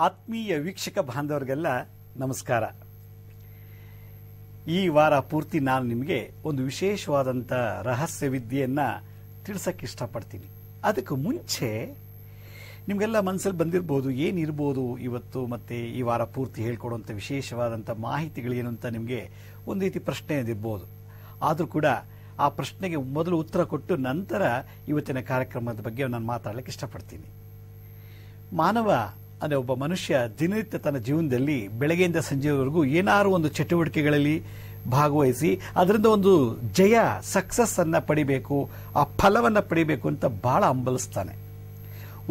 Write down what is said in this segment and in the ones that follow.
ಆತ್ಮೀಯ ವೀಕ್ಷಕ ಬಾಂಧವರಿಗೆಲ್ಲ ನಮಸ್ಕಾರ. ಈ ವಾರ ಪೂರ್ತಿ ನಾನು ನಿಮಗೆ ಒಂದು ವಿಶೇಷವಾದಂಥ ರಹಸ್ಯ ವಿದ್ಯೆಯನ್ನ ತಿಳಿಸಕ್ಕೆ ಇಷ್ಟಪಡ್ತೀನಿ. ಅದಕ್ಕೆ ಮುಂಚೆ ನಿಮಗೆಲ್ಲ ಮನಸ್ಸಲ್ಲಿ ಬಂದಿರಬಹುದು ಏನಿರ್ಬೋದು ಇವತ್ತು ಮತ್ತೆ ಈ ವಾರ ಪೂರ್ತಿ ಹೇಳ್ಕೊಡುವಂಥ ವಿಶೇಷವಾದಂಥ ಮಾಹಿತಿಗಳೇನು ಅಂತ ನಿಮಗೆ ಒಂದು ರೀತಿ ಪ್ರಶ್ನೆ ಇದಿರ್ಬೋದು. ಆದರೂ ಕೂಡ ಆ ಪ್ರಶ್ನೆಗೆ ಮೊದಲು ಉತ್ತರ ಕೊಟ್ಟು ನಂತರ ಇವತ್ತಿನ ಕಾರ್ಯಕ್ರಮದ ಬಗ್ಗೆ ನಾನು ಮಾತಾಡಲಿಕ್ಕೆ ಇಷ್ಟಪಡ್ತೀನಿ. ಮಾನವ ಅಂದರೆ ಒಬ್ಬ ಮನುಷ್ಯ ದಿನನಿತ್ಯ ತನ್ನ ಜೀವನದಲ್ಲಿ ಬೆಳಗ್ಗೆಯಿಂದ ಸಂಜೆವರೆಗೂ ಏನಾದರೂ ಒಂದು ಚಟುವಟಿಕೆಗಳಲ್ಲಿ ಭಾಗವಹಿಸಿ ಅದರಿಂದ ಒಂದು ಜಯ ಸಕ್ಸಸ್ ಅನ್ನ ಪಡಿಬೇಕು, ಆ ಫಲವನ್ನು ಪಡಿಬೇಕು ಅಂತ ಬಹಳ ಹಂಬಲಿಸ್ತಾನೆ.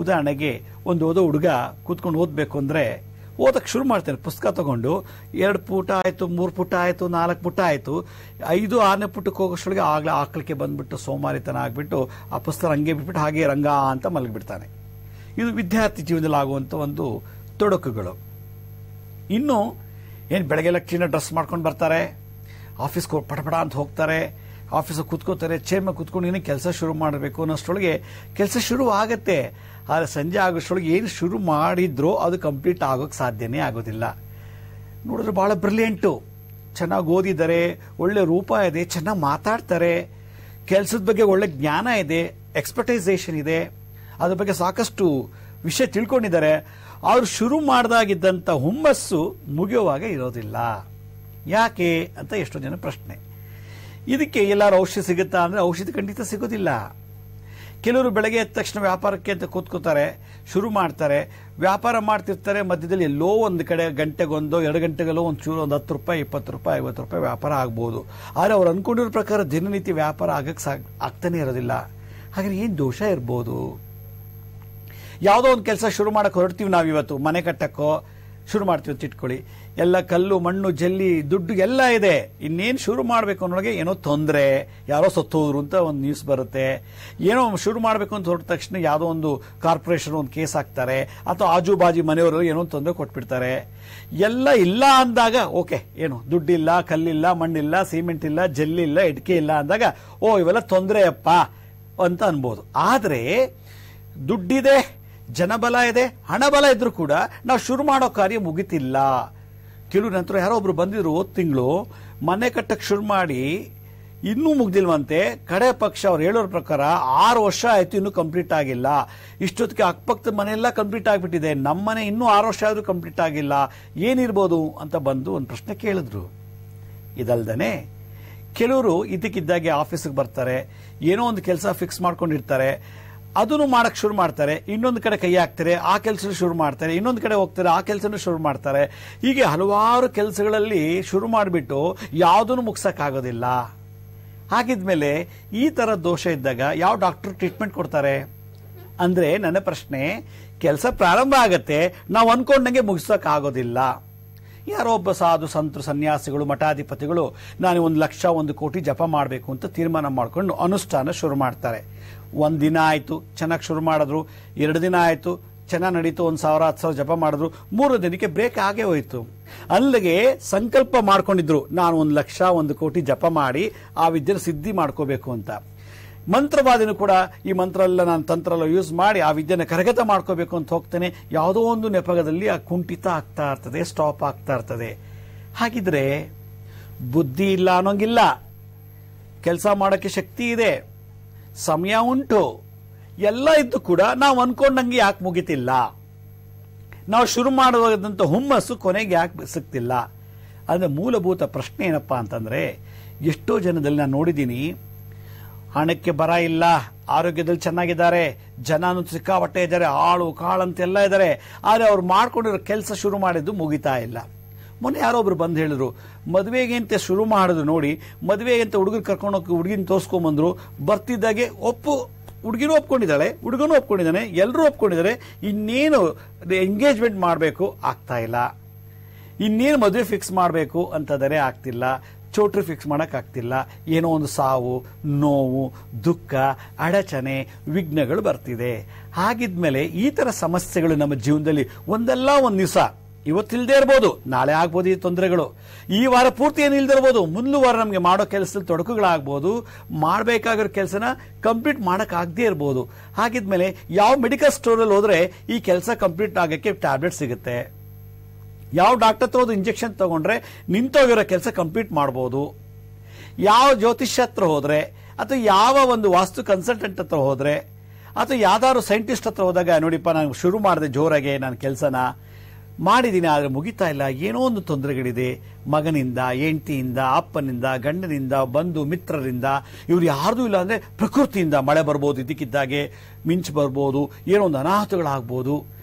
ಉದಾಹರಣೆಗೆ ಒಂದು ಓದೋ ಹುಡುಗ ಕೂತ್ಕೊಂಡು ಓದಬೇಕು ಅಂದರೆ ಓದಕ್ಕೆ ಶುರು ಮಾಡ್ತಾನೆ. ಪುಸ್ತಕ ತಗೊಂಡು 2 ಪುಟ ಆಯಿತು, 3 ಪುಟ ಆಯಿತು, 4 ಪುಟ ಆಯಿತು, 5, 6ನೇ ಪುಟಕ್ಕೆ ಹೋಗೋಷ್ಟೊಳಗೆ ಆಗಲೇ ಆಕಳಿಕೆ ಬಂದ್ಬಿಟ್ಟು ಸೋಮಾರಿತನ ಆಗಿಬಿಟ್ಟು ಆ ಪುಸ್ತಕ ಹಂಗೆ ಬಿಟ್ಬಿಟ್ಟು ಹಾಗೆ ರಂಗ ಅಂತ ಮಲಗಿಬಿಡ್ತಾನೆ. ಇದು ವಿದ್ಯಾರ್ಥಿ ಜೀವನದಲ್ಲಿ ಆಗುವಂಥ ಒಂದು ತೊಡಕುಗಳು. ಇನ್ನು ಏನು ಬೆಳಗ್ಗೆಲ್ಲ ಕ್ಲೀನಾಗಿ ಡ್ರೆಸ್ ಮಾಡ್ಕೊಂಡು ಬರ್ತಾರೆ, ಆಫೀಸ್ಗೆ ಪಟಪಟ ಅಂತ ಹೋಗ್ತಾರೆ, ಆಫೀಸಿಗೆ ಕೂತ್ಕೋತಾರೆ, ಚೇರ್ಮ ಕೂತ್ಕೊಂಡು ಏನೋ ಕೆಲಸ ಶುರು ಮಾಡಬೇಕು ಅನ್ನೋಷ್ಟರೊಳಗೆ ಕೆಲಸ ಶುರು ಆಗತ್ತೆ. ಆದರೆ ಸಂಜೆ ಆಗೋಷ್ಟರೊಳಗೆ ಏನು ಶುರು ಮಾಡಿದ್ರೋ ಅದು ಕಂಪ್ಲೀಟ್ ಆಗೋಕ್ಕೆ ಸಾಧ್ಯನೇ ಆಗೋದಿಲ್ಲ. ನೋಡಿದ್ರೆ ಭಾಳ ಬ್ರಿಲಿಯಂಟು, ಚೆನ್ನಾಗಿ ಓದಿದ್ದಾರೆ, ಒಳ್ಳೆ ರೂಪ ಇದೆ, ಚೆನ್ನಾಗಿ ಮಾತಾಡ್ತಾರೆ, ಕೆಲಸದ ಬಗ್ಗೆ ಒಳ್ಳೆ ಜ್ಞಾನ ಇದೆ, ಎಕ್ಸ್ಪರ್ಟೈಸೇಷನ್ ಇದೆ, ಅದ್ರ ಬಗ್ಗೆ ಸಾಕಷ್ಟು ವಿಷಯ ತಿಳ್ಕೊಂಡಿದ್ದಾರೆ. ಅವ್ರು ಶುರು ಮಾಡಿದಾಗಿದ್ದಂಥ ಹುಮ್ಮಸ್ಸು ಮುಗಿಯುವಾಗ ಇರೋದಿಲ್ಲ. ಯಾಕೆ ಅಂತ ಎಷ್ಟೋ ಜನ ಪ್ರಶ್ನೆ. ಇದಕ್ಕೆ ಎಲ್ಲರೂ ಔಷಧಿ ಸಿಗುತ್ತಾ ಅಂದರೆ ಔಷಧಿ ಖಂಡಿತ ಸಿಗೋದಿಲ್ಲ. ಕೆಲವರು ಬೆಳಗ್ಗೆ ಎದ್ದ ತಕ್ಷಣ ವ್ಯಾಪಾರಕ್ಕೆ ಅಂತ ಕೂತ್ಕೋತಾರೆ, ಶುರು ಮಾಡ್ತಾರೆ, ವ್ಯಾಪಾರ ಮಾಡ್ತಿರ್ತಾರೆ, ಮಧ್ಯದಲ್ಲಿ ಎಲ್ಲೋ ಒಂದು ಕಡೆ ಗಂಟೆಗೊಂದೋ 2 ಗಂಟೆಗಳೋ ಒಂದು ಚೂರು ಒಂದು 10 ರೂಪಾಯಿ 20 ರೂಪಾಯಿ 50 ರೂಪಾಯಿ ವ್ಯಾಪಾರ ಆಗ್ಬೋದು. ಆದರೆ ಅವ್ರು ಅನ್ಕೊಂಡಿರೋ ಪ್ರಕಾರ ದಿನನಿತ್ಯ ವ್ಯಾಪಾರ ಆಗ್ತಾನೆ ಇರೋದಿಲ್ಲ. ಹಾಗಾದ್ರೆ ಏನು ದೋಷ ಇರ್ಬೋದು? ಯಾವುದೋ ಒಂದು ಕೆಲಸ ಶುರು ಮಾಡಕ್ಕೆ ಹೊರಡ್ತೀವಿ ನಾವು, ಇವತ್ತು ಮನೆ ಕಟ್ಟಕ್ಕೋ ಶುರು ಮಾಡ್ತೀವಿ ಅಂತ ಇಟ್ಕೊಳ್ಳಿ. ಎಲ್ಲ ಕಲ್ಲು ಮಣ್ಣು ಜಲ್ಲಿ ದುಡ್ಡು ಎಲ್ಲ ಇದೆ, ಇನ್ನೇನು ಶುರು ಮಾಡಬೇಕು ಅನ್ನೋಗೆ ಏನೋ ತೊಂದರೆ, ಯಾರೋ ಸತ್ತೋದ್ರು ಅಂತ ಒಂದು ನ್ಯೂಸ್ ಬರುತ್ತೆ. ಏನೋ ಶುರು ಮಾಡಬೇಕು ಅಂತ ಹೊರಟ ತಕ್ಷಣ ಯಾವುದೋ ಒಂದು ಕಾರ್ಪೊರೇಷನ್ ಒಂದು ಕೇಸ್ ಹಾಕ್ತಾರೆ, ಅಥವಾ ಆಜು ಬಾಜು ಮನೆಯವರು ಏನೋ ತೊಂದರೆ ಕೊಟ್ಬಿಡ್ತಾರೆ. ಎಲ್ಲ ಇಲ್ಲ ಅಂದಾಗ ಓಕೆ, ಏನು ದುಡ್ಡಿಲ್ಲ, ಕಲ್ಲಿಲ್ಲ, ಮಣ್ಣಿಲ್ಲ, ಸಿಮೆಂಟ್ ಇಲ್ಲ, ಜಲ್ಲಿಲ್ಲ, ಇಟ್ಕೆ ಇಲ್ಲ ಅಂದಾಗ ಓ ಇವೆಲ್ಲ ತೊಂದರೆ ಅಪ್ಪ ಅಂತ ಅನ್ಬೋದು. ಆದರೆ ದುಡ್ಡಿದೆ, ಜನಬಲ ಇದೆ, ಹಣಬಲ ಇದ್ರೂ ಕೂಡ ನಾವು ಶುರು ಮಾಡೋ ಕಾರ್ಯ ಮುಗಿತಿಲ್ಲ. ಕೆಲವು ನಂತರ ಯಾರೋ ಒಬ್ರು ಬಂದಿದ್ರು ಹೋದ ತಿಂಗಳು ಮನೆ ಕಟ್ಟಕ್ಕೆ ಶುರು ಮಾಡಿ ಇನ್ನೂ ಮುಗ್ದಿಲ್ವಂತೆ. ಕಡೆ ಪಕ್ಷ ಅವ್ರು ಹೇಳೋರ ಪ್ರಕಾರ 6 ವರ್ಷ ಆಯ್ತು, ಇನ್ನೂ ಕಂಪ್ಲೀಟ್ ಆಗಿಲ್ಲ. ಇಷ್ಟೊತ್ತಿಗೆ ಅಕ್ಕಪಕ್ಕದ ಮನೆಯೆಲ್ಲ ಕಂಪ್ಲೀಟ್ ಆಗಿಬಿಟ್ಟಿದೆ, ನಮ್ಮ ಮನೆ ಇನ್ನೂ 6 ವರ್ಷ ಆದ್ರೂ ಕಂಪ್ಲೀಟ್ ಆಗಿಲ್ಲ, ಏನಿರ್ಬೋದು ಅಂತ ಬಂದು ಒಂದು ಪ್ರಶ್ನೆ ಕೇಳಿದ್ರು. ಇದಲ್ದನೆ ಕೆಲವರು ಇದಕ್ಕಿದ್ದಾಗೆ ಆಫೀಸಿಗೆ ಬರ್ತಾರೆ, ಏನೋ ಒಂದು ಕೆಲಸ ಫಿಕ್ಸ್ ಮಾಡ್ಕೊಂಡಿರ್ತಾರೆ, ಅದನ್ನು ಮಾಡಕ್ಕೆ ಶುರು ಮಾಡ್ತಾರೆ, ಇನ್ನೊಂದು ಕಡೆ ಕೈ ಹಾಕ್ತಾರೆ, ಆ ಕೆಲಸ ಶುರು ಮಾಡ್ತಾರೆ, ಇನ್ನೊಂದು ಕಡೆ ಹೋಗ್ತಾರೆ, ಆ ಕೆಲಸನೂ ಶುರು ಮಾಡ್ತಾರೆ. ಹೀಗೆ ಹಲವಾರು ಕೆಲಸಗಳಲ್ಲಿ ಶುರು ಮಾಡಿಬಿಟ್ಟು ಯಾವುದನ್ನು ಮುಗಿಸೋಕ್ಕಾಗೋದಿಲ್ಲ. ಹಾಗಿದ್ಮೇಲೆ ಈ ಥರ ದೋಷ ಇದ್ದಾಗ ಯಾವ ಡಾಕ್ಟರ್ ಟ್ರೀಟ್ಮೆಂಟ್ ಕೊಡ್ತಾರೆ ಅಂದರೆ, ನನ್ನ ಪ್ರಶ್ನೆ, ಕೆಲಸ ಪ್ರಾರಂಭ ಆಗತ್ತೆ, ನಾವು ಅನ್ಕೊಂಡಂಗೆ ಮುಗಿಸೋಕ್ಕಾಗೋದಿಲ್ಲ. ಯಾರೋ ಒಬ್ಬ ಸಾಧು ಸಂತರು ಸನ್ಯಾಸಿಗಳು ಮಠಾಧಿಪತಿಗಳು ನಾನು 1 ಲಕ್ಷ 1 ಕೋಟಿ ಜಪ ಮಾಡಬೇಕು ಅಂತ ತೀರ್ಮಾನ ಮಾಡ್ಕೊಂಡು ಅನುಷ್ಠಾನ ಶುರು ಮಾಡ್ತಾರೆ. 1 ದಿನ ಆಯಿತು, ಚೆನ್ನಾಗಿ ಶುರು ಮಾಡಿದ್ರು. 2 ದಿನ ಆಯಿತು, ಚೆನ್ನಾಗಿ ನಡೀತು, 1,000 10,000 ಜಪ ಮಾಡಿದ್ರು. 3 ದಿನಕ್ಕೆ ಬ್ರೇಕ್ ಆಗೇ ಹೋಯಿತು. ಅಲ್ಲಿಗೆ ಸಂಕಲ್ಪ ಮಾಡ್ಕೊಂಡಿದ್ರು, ನಾನು 1 ಲಕ್ಷ 1 ಕೋಟಿ ಜಪ ಮಾಡಿ ಆ ವಿದ್ಯೆ ಸಿದ್ಧಿ ಮಾಡ್ಕೋಬೇಕು ಅಂತ. ಮಂತ್ರವಾದಿನೂ ಕೂಡ ಈ ಮಂತ್ರ ಎಲ್ಲ ನಾನು ತಂತ್ರ ಎಲ್ಲ ಯೂಸ್ ಮಾಡಿ ಆ ವಿದ್ಯೆನ ಕರಗತ ಮಾಡ್ಕೋಬೇಕು ಅಂತ ಹೋಗ್ತಾನೆ. ಯಾವುದೋ ಒಂದು ನೆಪದಲ್ಲಿ ಆ ಕುಂಠಿತ ಆಗ್ತಾ ಇರ್ತದೆ, ಸ್ಟಾಪ್ ಆಗ್ತಾ ಇರ್ತದೆ. ಹಾಗಿದ್ರೆ ಬುದ್ಧಿ ಇಲ್ಲ ಅನ್ನೋಂಗಿಲ್ಲ, ಕೆಲಸ ಮಾಡೋಕ್ಕೆ ಶಕ್ತಿ ಇದೆ, ಸಮಯ ಉಂಟು, ಎಲ್ಲ ಇದ್ದು ಕೂಡ ನಾವು ಅನ್ಕೊಂಡಂಗೆ ಯಾಕೆ ಮುಗಿತಿಲ್ಲ? ನಾವು ಶುರು ಮಾಡುವಂಥ ಹುಮ್ಮಸ್ಸು ಕೊನೆಗೆ ಯಾಕೆ ಸಿಗ್ತಿಲ್ಲ? ಅಂದರೆ ಮೂಲಭೂತ ಪ್ರಶ್ನೆ ಏನಪ್ಪಾ ಅಂತಂದ್ರೆ, ಎಷ್ಟೋ ಜನದಲ್ಲಿ ನಾನು ನೋಡಿದ್ದೀನಿ, ಹಣಕ್ಕೆ ಬರ ಇಲ್ಲ, ಆರೋಗ್ಯದಲ್ಲಿ ಚೆನ್ನಾಗಿದ್ದಾರೆ, ಜನನು ಸಿಕ್ಕಾಪಟ್ಟೆ ಇದ್ದಾರೆ, ಆಳು ಕಾಳಂತೆಲ್ಲ ಇದ್ದಾರೆ, ಆದರೆ ಅವ್ರು ಮಾಡ್ಕೊಂಡಿರೋ ಕೆಲಸ ಶುರು ಮಾಡಿದ್ದು ಮುಗಿತಾ ಇಲ್ಲ. ಮೊನ್ನೆ ಯಾರೋ ಒಬ್ರು ಬಂದು ಹೇಳಿದ್ರು, ಮದುವೆಗೆ ಅಂತ ಶುರು ಮಾಡಿದ್ರು ನೋಡಿ, ಮದುವೆಗೆ ಅಂತ ಹುಡುಗರು ಕರ್ಕೊಂಡೋಗಿ ಹುಡುಗಿನ ತೋರಿಸ್ಕೊಂಬಂದ್ರು, ಬರ್ತಿದ್ದಾಗೆ ಹುಡುಗಿನೂ ಒಪ್ಕೊಂಡಿದ್ದಾಳೆ, ಹುಡುಗನೂ ಒಪ್ಕೊಂಡಿದ್ದಾನೆ, ಎಲ್ಲರೂ ಒಪ್ಕೊಂಡಿದ್ದಾರೆ, ಇನ್ನೇನು ಎಂಗೇಜ್ಮೆಂಟ್ ಮಾಡಬೇಕು ಆಗ್ತಾ ಇಲ್ಲ, ಇನ್ನೇನು ಮದುವೆ ಫಿಕ್ಸ್ ಮಾಡಬೇಕು ಅಂತಂದರೆ ಆಗ್ತಿಲ್ಲ, ಚೌಟ್ರಿ ಫಿಕ್ಸ್ ಮಾಡೋಕ್ಕಾಗ್ತಿಲ್ಲ. ಏನೋ ಒಂದು ಸಾವು, ನೋವು, ದುಃಖ, ಅಡಚಣೆ, ವಿಘ್ನಗಳು ಬರ್ತಿದೆ. ಹಾಗಿದ್ಮೇಲೆ ಈ ಥರ ಸಮಸ್ಯೆಗಳು ನಮ್ಮ ಜೀವನದಲ್ಲಿ ಒಂದಲ್ಲ ಒಂದು ದಿವಸ ಇವತ್ತಿಲ್ದೇ ಇರ್ಬೋದು, ನಾಳೆ ಆಗ್ಬೋದು ಈ ತೊಂದರೆಗಳು. ಈ ವಾರ ಪೂರ್ತಿ ಏನು ಇಲ್ದೇ ಇರ್ಬೋದು, ಮುಂದಿನ ವಾರ ನಮಗೆ ಮಾಡೋ ಕೆಲಸದಲ್ಲಿ ತೊಡಕುಗಳಾಗ್ಬೋದು, ಮಾಡಬೇಕಾಗಿರೋ ಕೆಲಸನ ಕಂಪ್ಲೀಟ್ ಮಾಡೋಕ್ಕಾಗದೇ ಇರ್ಬೋದು. ಹಾಗಿದ್ಮೇಲೆ ಯಾವ ಮೆಡಿಕಲ್ ಸ್ಟೋರಲ್ಲಿ ಹೋದ್ರೆ ಈ ಕೆಲಸ ಕಂಪ್ಲೀಟ್ ಆಗಕ್ಕೆ ಟ್ಯಾಬ್ಲೆಟ್ ಸಿಗುತ್ತೆ, ಯಾವ ಡಾಕ್ಟರ್ ಹತ್ರ ಹೋದು ಇಂಜೆಕ್ಷನ್ ತಗೊಂಡ್ರೆ ನಿಂತೋಗಿರೋ ಕೆಲಸ ಕಂಪ್ಲೀಟ್ ಮಾಡ್ಬೋದು, ಯಾವ ಜ್ಯೋತಿಷ್ಯ ಹತ್ರ ಹೋದ್ರೆ ಅಥವಾ ಯಾವ ಒಂದು ವಾಸ್ತು ಕನ್ಸಲ್ಟೆಂಟ್ ಹತ್ರ ಹೋದ್ರೆ ಅಥವಾ ಯಾವ್ದಾದ್ರು ಸೈಂಟಿಸ್ಟ್ ಹತ್ರ ಹೋದಾಗ, ನೋಡಿಪ್ಪ ನಾನು ಶುರು ಮಾಡಿದೆ ಜೋರಾಗೆ ನಾನು ಕೆಲಸನ ಮಾಡಿದ್ದೀನಿ, ಆದರೆ ಮುಗಿತಾ ಇಲ್ಲ, ಏನೋ ಒಂದು ತೊಂದರೆಗಳಿದೆ, ಮಗನಿಂದ, ಹೆಂಡತಿಯಿಂದ, ಅಪ್ಪನಿಂದ, ಗಂಡನಿಂದ, ಬಂಧು ಮಿತ್ರರಿಂದ, ಇವ್ರು ಯಾರ್ದೂ ಇಲ್ಲ ಅಂದ್ರೆ ಪ್ರಕೃತಿಯಿಂದ ಮಳೆ ಬರ್ಬೋದು, ಇದಕ್ಕಿದ್ದಾಗೆ ಮಿಂಚು ಬರ್ಬೋದು, ಏನೋ ಒಂದು ಅನಾಹುತಗಳಾಗ್ಬೋದು.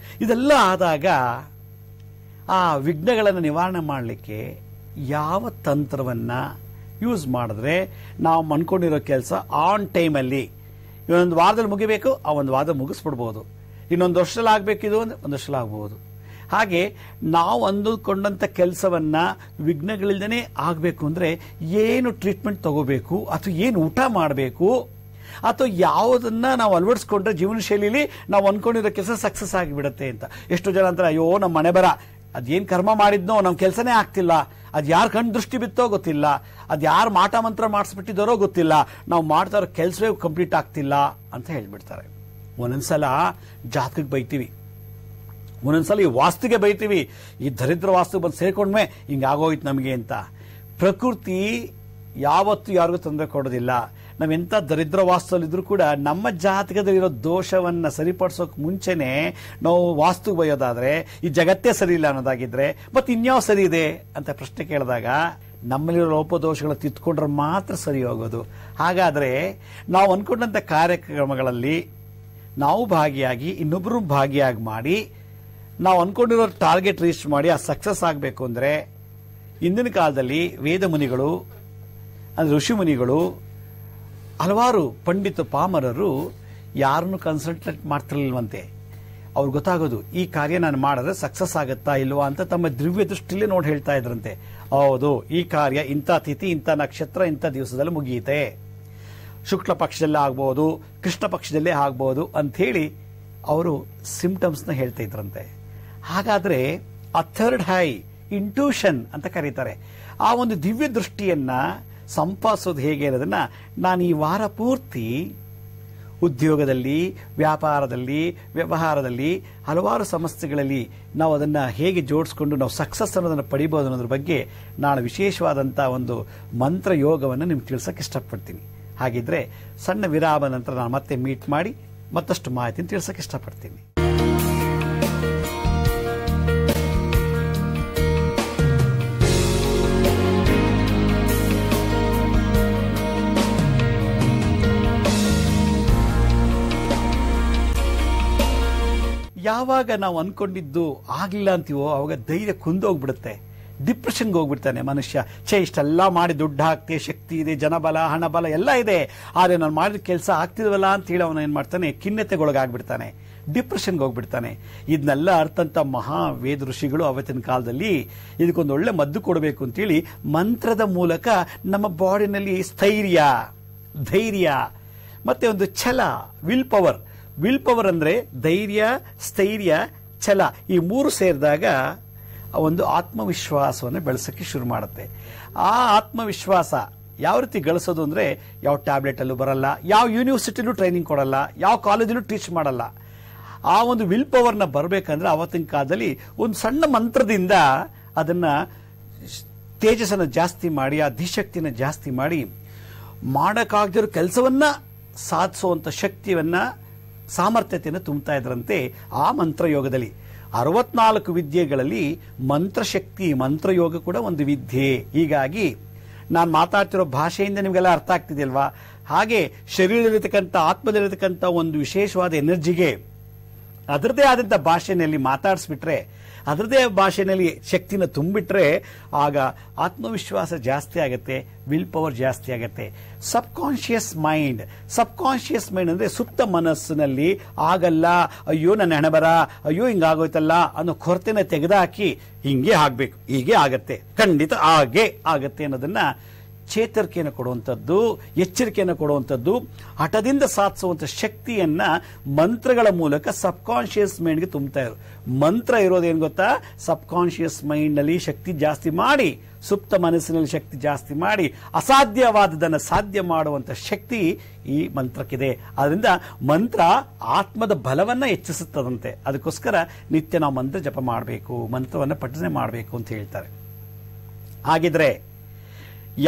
ಇದೆಲ್ಲ ಆದಾಗ ಆ ವಿಘ್ನಗಳನ್ನು ನಿವಾರಣೆ ಮಾಡಲಿಕ್ಕೆ ಯಾವ ತಂತ್ರವನ್ನ ಯೂಸ್ ಮಾಡಿದ್ರೆ ನಾವು ಅನ್ಕೊಂಡಿರೋ ಕೆಲಸ ಆನ್ ಟೈಮಲ್ಲಿ ಇನ್ನೊಂದು ವಾರದಲ್ಲಿ ಮುಗಿಬೇಕು, ಆ ಒಂದು ವಾರದಲ್ಲಿ ಮುಗಿಸ್ಬಿಡ್ಬೋದು, ಇನ್ನೊಂದು ವರ್ಷದಲ್ಲಿ ಆಗಬೇಕಿದು ಅಂದ್ರೆ ಒಂದು ವರ್ಷದಲ್ಲಿ ಆಗ್ಬೋದು. ಹಾಗೆ ನಾವು ಅಂದುಕೊಂಡಂತ ಕೆಲಸವನ್ನ ವಿಘ್ನಗಳಿಲ್ದೇ ಆಗಬೇಕು ಅಂದ್ರೆ ಏನು ಟ್ರೀಟ್ಮೆಂಟ್ ತಗೋಬೇಕು, ಅಥವಾ ಏನು ಊಟ ಮಾಡಬೇಕು, ಅಥವಾ ಯಾವುದನ್ನ ನಾವು ಅಳವಡಿಸ್ಕೊಂಡ್ರೆ ಜೀವನ ಶೈಲಿಲಿ ನಾವು ಅನ್ಕೊಂಡಿರೋ ಕೆಲಸ ಸಕ್ಸಸ್ ಆಗಿಬಿಡುತ್ತೆ ಅಂತ. ಎಷ್ಟು ಜನ ಅಂತಾರೆ, ಅಯ್ಯೋ ನಮ್ಮ ಮನೆ ಬರ, ಅದೇನ್ ಕರ್ಮ ಮಾಡಿದ್ನೋ ನಮ್ಮ ಕೆಲಸನೇ ಆಗ್ತಿಲ್ಲ, ಅದ್ ಯಾರು ಕಣ್ ದೃಷ್ಟಿ ಬಿತ್ತೋ ಗೊತ್ತಿಲ್ಲ, ಅದ್ ಯಾರು ಮಾಟ ಮಂತ್ರ ಮಾಡಿಸ್ಬಿಟ್ಟಿದ್ದಾರೋ ಗೊತ್ತಿಲ್ಲ, ನಾವು ಮಾಡ್ತಾ ಇರೋ ಕೆಲಸವೇ ಕಂಪ್ಲೀಟ್ ಆಗ್ತಿಲ್ಲ ಅಂತ ಹೇಳ್ಬಿಡ್ತಾರೆ. ಒಂದೊಂದ್ಸಲ ಜಾತಕಕ್ಕೆ ಬೈತೀವಿ, ಒಂದೊಂದ್ಸಲ ಈ ವಾಸ್ತುಗೆ ಬೈತೀವಿ, ಈ ದರಿದ್ರ ವಾಸ್ತು ಬಂದು ಸೇರ್ಕೊಂಡ್ಮೆ ಹಿಂಗಾಗೋಯ್ತು ನಮಗೆ ಅಂತ. ಪ್ರಕೃತಿ ಯಾವತ್ತೂ ಯಾರಿಗೂ ತೊಂದರೆ ಕೊಡೋದಿಲ್ಲ. ನಾವೆಂತ ದರಿದ್ರ ವಾಸ್ತುವಲ್ಲಿದ್ರು ಕೂಡ ನಮ್ಮ ಜಾತಕದಲ್ಲಿರೋ ದೋಷವನ್ನ ಸರಿಪಡಿಸೋಕೆ ಮುಂಚೆನೆ ನಾವು ವಾಸ್ತು ಬಯೋದಾದ್ರೆ ಈ ಜಗತ್ತೇ ಸರಿ ಇಲ್ಲ ಅನ್ನೋದಾಗಿದ್ರೆ ಮತ್ತೆ ಇನ್ಯಾವ ಸರಿ ಇದೆ ಅಂತ ಪ್ರಶ್ನೆ ಕೇಳಿದಾಗ ನಮ್ಮಲ್ಲಿರೋ ಲೋಪದೋಷಗಳು ತಿತ್ಕೊಂಡ್ರೆ ಮಾತ್ರ ಸರಿ ಹೋಗೋದು. ಹಾಗಾದ್ರೆ ನಾವು ಅನ್ಕೊಂಡಂತ ಕಾರ್ಯಕ್ರಮಗಳಲ್ಲಿ ನಾವು ಭಾಗಿಯಾಗಿ ಇನ್ನೊಬ್ಬರು ಭಾಗಿಯಾಗಿ ಮಾಡಿ ನಾವು ಅನ್ಕೊಂಡಿರೋ ಟಾರ್ಗೆಟ್ ರೀಚ್ ಮಾಡಿ ಆ ಸಕ್ಸಸ್ ಆಗಬೇಕು ಅಂದ್ರೆ ಇಂದಿನ ಕಾಲದಲ್ಲಿ ವೇದ ಮುನಿಗಳು ಅಂದ್ರೆ ಋಷಿ ಮುನಿಗಳು ಹಲವಾರು ಪಂಡಿತ ಪಾಮರರು ಯಾರನ್ನು ಕನ್ಸಲ್ಟೇಟ್ ಮಾಡ್ತಿರ್ಲಿಲ್ವಂತೆ. ಅವ್ರಿಗೆ ಗೊತ್ತಾಗೋದು ಈ ಕಾರ್ಯ ನಾನು ಮಾಡಿದ್ರೆ ಸಕ್ಸಸ್ ಆಗುತ್ತಾ ಇಲ್ವಾ ಅಂತ ತಮ್ಮ ದಿವ್ಯ ದೃಷ್ಟಿಲೇ ನೋಡಿ ಹೇಳ್ತಾ ಇದ್ರಂತೆ. ಹೌದು, ಈ ಕಾರ್ಯ ಇಂಥ ತಿಥಿ, ಇಂಥ ನಕ್ಷತ್ರ, ಇಂಥ ದಿವಸದಲ್ಲಿ ಮುಗಿಯುತ್ತೆ, ಶುಕ್ಲ ಪಕ್ಷದಲ್ಲೇ ಆಗ್ಬಹುದು, ಕೃಷ್ಣ ಪಕ್ಷದಲ್ಲೇ ಆಗ್ಬಹುದು ಅಂತ ಹೇಳಿ ಅವರು ಸಿಂಪ್ಟಮ್ಸ್ ನ ಹೇಳ್ತಾ ಇದ್ರಂತೆ. ಹಾಗಾದ್ರೆ ಆ ಥರ್ಡ್ ಹೈ ಇಂಟ್ಯೂಷನ್ ಅಂತ ಕರೀತಾರೆ. ಆ ಒಂದು ದಿವ್ಯ ದೃಷ್ಟಿಯನ್ನ ಸಂಪಾದಿಸೋದು ಹೇಗೆ ಅನ್ನೋದನ್ನ ನಾನು ಈ ವಾರ ಪೂರ್ತಿ ಉದ್ಯೋಗದಲ್ಲಿ, ವ್ಯಾಪಾರದಲ್ಲಿ, ವ್ಯವಹಾರದಲ್ಲಿ, ಹಲವಾರು ಸಮಸ್ಯೆಗಳಲ್ಲಿ ನಾವು ಅದನ್ನ ಹೇಗೆ ಜೋಡಿಸ್ಕೊಂಡು ನಾವು ಸಕ್ಸಸ್ ಅನ್ನೋದನ್ನ ಪಡಿಬಹುದು ಅನ್ನೋದ್ರ ಬಗ್ಗೆ ನಾನು ವಿಶೇಷವಾದಂತಹ ಒಂದು ಮಂತ್ರ ಯೋಗವನ್ನು ನಿಮ್ಗೆ ತಿಳಿಸಕ್ಕೆ ಇಷ್ಟಪಡ್ತೀನಿ. ಹಾಗಿದ್ರೆ ಸಣ್ಣ ವಿರಾಮ ನಂತರ ನಾನು ಮತ್ತೆ ಮೀಟ್ ಮಾಡಿ ಮತ್ತಷ್ಟು ಮಾಹಿತಿನ ತಿಳಿಸಕ್ಕೆ ಇಷ್ಟಪಡ್ತೀನಿ. ಯಾವಾಗ ನಾವು ಅನ್ಕೊಂಡಿದ್ದು ಆಗ್ಲಿಲ್ಲ ಅಂತೀವೋ ಅವಾಗ ಧೈರ್ಯ ಕುಂದೋಗ್ಬಿಡುತ್ತೆ, ಡಿಪ್ರೆಷನ್ಗೆ ಹೋಗ್ಬಿಡ್ತಾನೆ ಮನುಷ್ಯ. ಇಷ್ಟೆಲ್ಲ ಮಾಡಿ ದುಡ್ಡು ಹಾಕ್ತೆ, ಶಕ್ತಿ ಇದೆ, ಜನಬಲ, ಹಣಬಲ ಎಲ್ಲ ಇದೆ, ಆದ್ರೆ ನಾನು ಮಾಡಿದ ಕೆಲಸ ಆಗ್ತಿದ್ವಲ್ಲ ಅಂತ ಹೇಳಿ ಅವನು ಏನ್ ಮಾಡ್ತಾನೆ, ಖಿನ್ನತೆಗೊಳಗಾಗ್ಬಿಡ್ತಾನೆ, ಡಿಪ್ರೆಷನ್ಗೆ ಹೋಗ್ಬಿಡ್ತಾನೆ. ಇದನ್ನೆಲ್ಲ ಅರ್ಥಂತ ಮಹಾ ವೇದ ಋಷಿಗಳು ಅವತ್ತಿನ ಕಾಲದಲ್ಲಿ ಇದಕ್ಕೊಂದು ಒಳ್ಳೆ ಮದ್ದು ಕೊಡಬೇಕು ಅಂತೇಳಿ ಮಂತ್ರದ ಮೂಲಕ ನಮ್ಮ ಬಾಡಿನಲ್ಲಿ ಸ್ಥೈರ್ಯ, ಧೈರ್ಯ ಮತ್ತೆ ಒಂದು ಛಲ, ವಿಲ್ ಪವರ್ ಅಂದ್ರೆ ಧೈರ್ಯ, ಸ್ಥೈರ್ಯ, ಛಲ, ಈ ಮೂರು ಸೇರಿದಾಗ ಒಂದು ಆತ್ಮವಿಶ್ವಾಸವನ್ನು ಬೆಳೆಸಕ್ಕೆ ಶುರು ಮಾಡುತ್ತೆ. ಆ ಆತ್ಮವಿಶ್ವಾಸ ಯಾವ ರೀತಿ ಗಳಿಸೋದು ಅಂದ್ರೆ ಯಾವ ಟ್ಯಾಬ್ಲೆಟ್ ಅಲ್ಲೂ ಬರಲ್ಲ, ಯಾವ ಯೂನಿವರ್ಸಿಟಿಲೂ ಟ್ರೈನಿಂಗ್ ಕೊಡಲ್ಲ, ಯಾವ ಕಾಲೇಜಲ್ಲೂ ಟೀಚ್ ಮಾಡಲ್ಲ. ಆ ಒಂದು ವಿಲ್ ಪವರ್ನ ಬರಬೇಕಂದ್ರೆ ಅವತ್ತಿನ ಕಾಲದಲ್ಲಿ ಒಂದು ಸಣ್ಣ ಮಂತ್ರದಿಂದ ಅದನ್ನ ತೇಜಸ್ಸನ್ನು ಜಾಸ್ತಿ ಮಾಡಿ, ಆ ಧಿಶಕ್ತಿನ ಜಾಸ್ತಿ ಮಾಡಿ ಮಾಡಕ್ಕಾಗದಿರೋ ಕೆಲಸವನ್ನ ಸಾಧಿಸುವಂತ ಶಕ್ತಿಯನ್ನ, ಸಾಮರ್ಥ್ಯತೆಯನ್ನು ತುಂಬುತ್ತಾ ಇದ್ರಂತೆ. ಆ ಮಂತ್ರಯೋಗದಲ್ಲಿ 64 ವಿದ್ಯೆಗಳಲ್ಲಿ ಮಂತ್ರಶಕ್ತಿ, ಮಂತ್ರಯೋಗ ಕೂಡ ಒಂದು ವಿದ್ಯೆ. ಹೀಗಾಗಿ ನಾನು ಮಾತಾಡ್ತಿರೋ ಭಾಷೆಯಿಂದ ನಿಮಗೆಲ್ಲ ಅರ್ಥ ಆಗ್ತಿದೆಯಲ್ವಾ? ಹಾಗೆ ಶರೀರದಲ್ಲಿರ್ತಕ್ಕಂಥ, ಆತ್ಮದಲ್ಲಿರ್ತಕ್ಕಂಥ ಒಂದು ವಿಶೇಷವಾದ ಎನರ್ಜಿಗೆ ಅದರದೇ ಆದಂಥ ಭಾಷೆಯಲ್ಲಿ ಮಾತಾಡಿಸ್ಬಿಟ್ರೆ, ಅದರದೇ ಭಾಷೆಯಲ್ಲಿ ಶಕ್ತಿನ ತುಂಬಿಟ್ರೆ ಆಗ ಆತ್ಮವಿಶ್ವಾಸ ಜಾಸ್ತಿ ಆಗುತ್ತೆ, ವಿಲ್ ಪವರ್ ಜಾಸ್ತಿ ಆಗುತ್ತೆ. ಸಬ್ ಕಾನ್ಶಿಯಸ್ ಮೈಂಡ್ ಅಂದ್ರೆ ಸುಪ್ತ ಮನಸ್ಸಿನಲ್ಲಿ ಆಗಲ್ಲ, ಅಯ್ಯೋ ನನ್ನ ಹಣೆಬರ, ಅಯ್ಯೋ ಹಿಂಗಾಗೋಯ್ತಲ್ಲ ಅನ್ನೋ ಕೊರತೆನ ತೆಗೆದುಹಾಕಿ ಹಿಂಗೆ ಆಗ್ಬೇಕು, ಹೀಗೆ ಆಗತ್ತೆ, ಖಂಡಿತ ಹಾಗೆ ಆಗತ್ತೆ ಅನ್ನೋದನ್ನ ಚೇತರಿಕೆಯನ್ನು ಕೊಡುವಂಥದ್ದು, ಎಚ್ಚರಿಕೆಯನ್ನು ಕೊಡುವಂಥದ್ದು, ಹಠದಿಂದ ಸಾಧಿಸುವಂಥ ಶಕ್ತಿಯನ್ನ ಮಂತ್ರಗಳ ಮೂಲಕ ಸಬ್ ಕಾನ್ಶಿಯಸ್ ಮೈಂಡ್ಗೆ ತುಂಬ್ತಾ ಇರು. ಮಂತ್ರ ಇರೋದೇನು ಗೊತ್ತಾ? ಸಬ್ ಕಾನ್ಶಿಯಸ್ ಮೈಂಡ್ ನಲ್ಲಿ ಶಕ್ತಿ ಜಾಸ್ತಿ ಮಾಡಿ, ಸುಪ್ತ ಮನಸ್ಸಿನಲ್ಲಿ ಶಕ್ತಿ ಜಾಸ್ತಿ ಮಾಡಿ, ಅಸಾಧ್ಯವಾದದನ್ನು ಸಾಧ್ಯ ಮಾಡುವಂತ ಶಕ್ತಿ ಈ ಮಂತ್ರಕ್ಕಿದೆ. ಆದ್ರಿಂದ ಮಂತ್ರ ಆತ್ಮದ ಬಲವನ್ನ ಹೆಚ್ಚಿಸುತ್ತದಂತೆ. ಅದಕ್ಕೋಸ್ಕರ ನಿತ್ಯ ನಾವು ಮಂತ್ರ ಜಪ ಮಾಡಬೇಕು, ಮಂತ್ರವನ್ನ ಪಠನೆ ಮಾಡಬೇಕು ಅಂತ ಹೇಳ್ತಾರೆ. ಹಾಗಿದ್ರೆ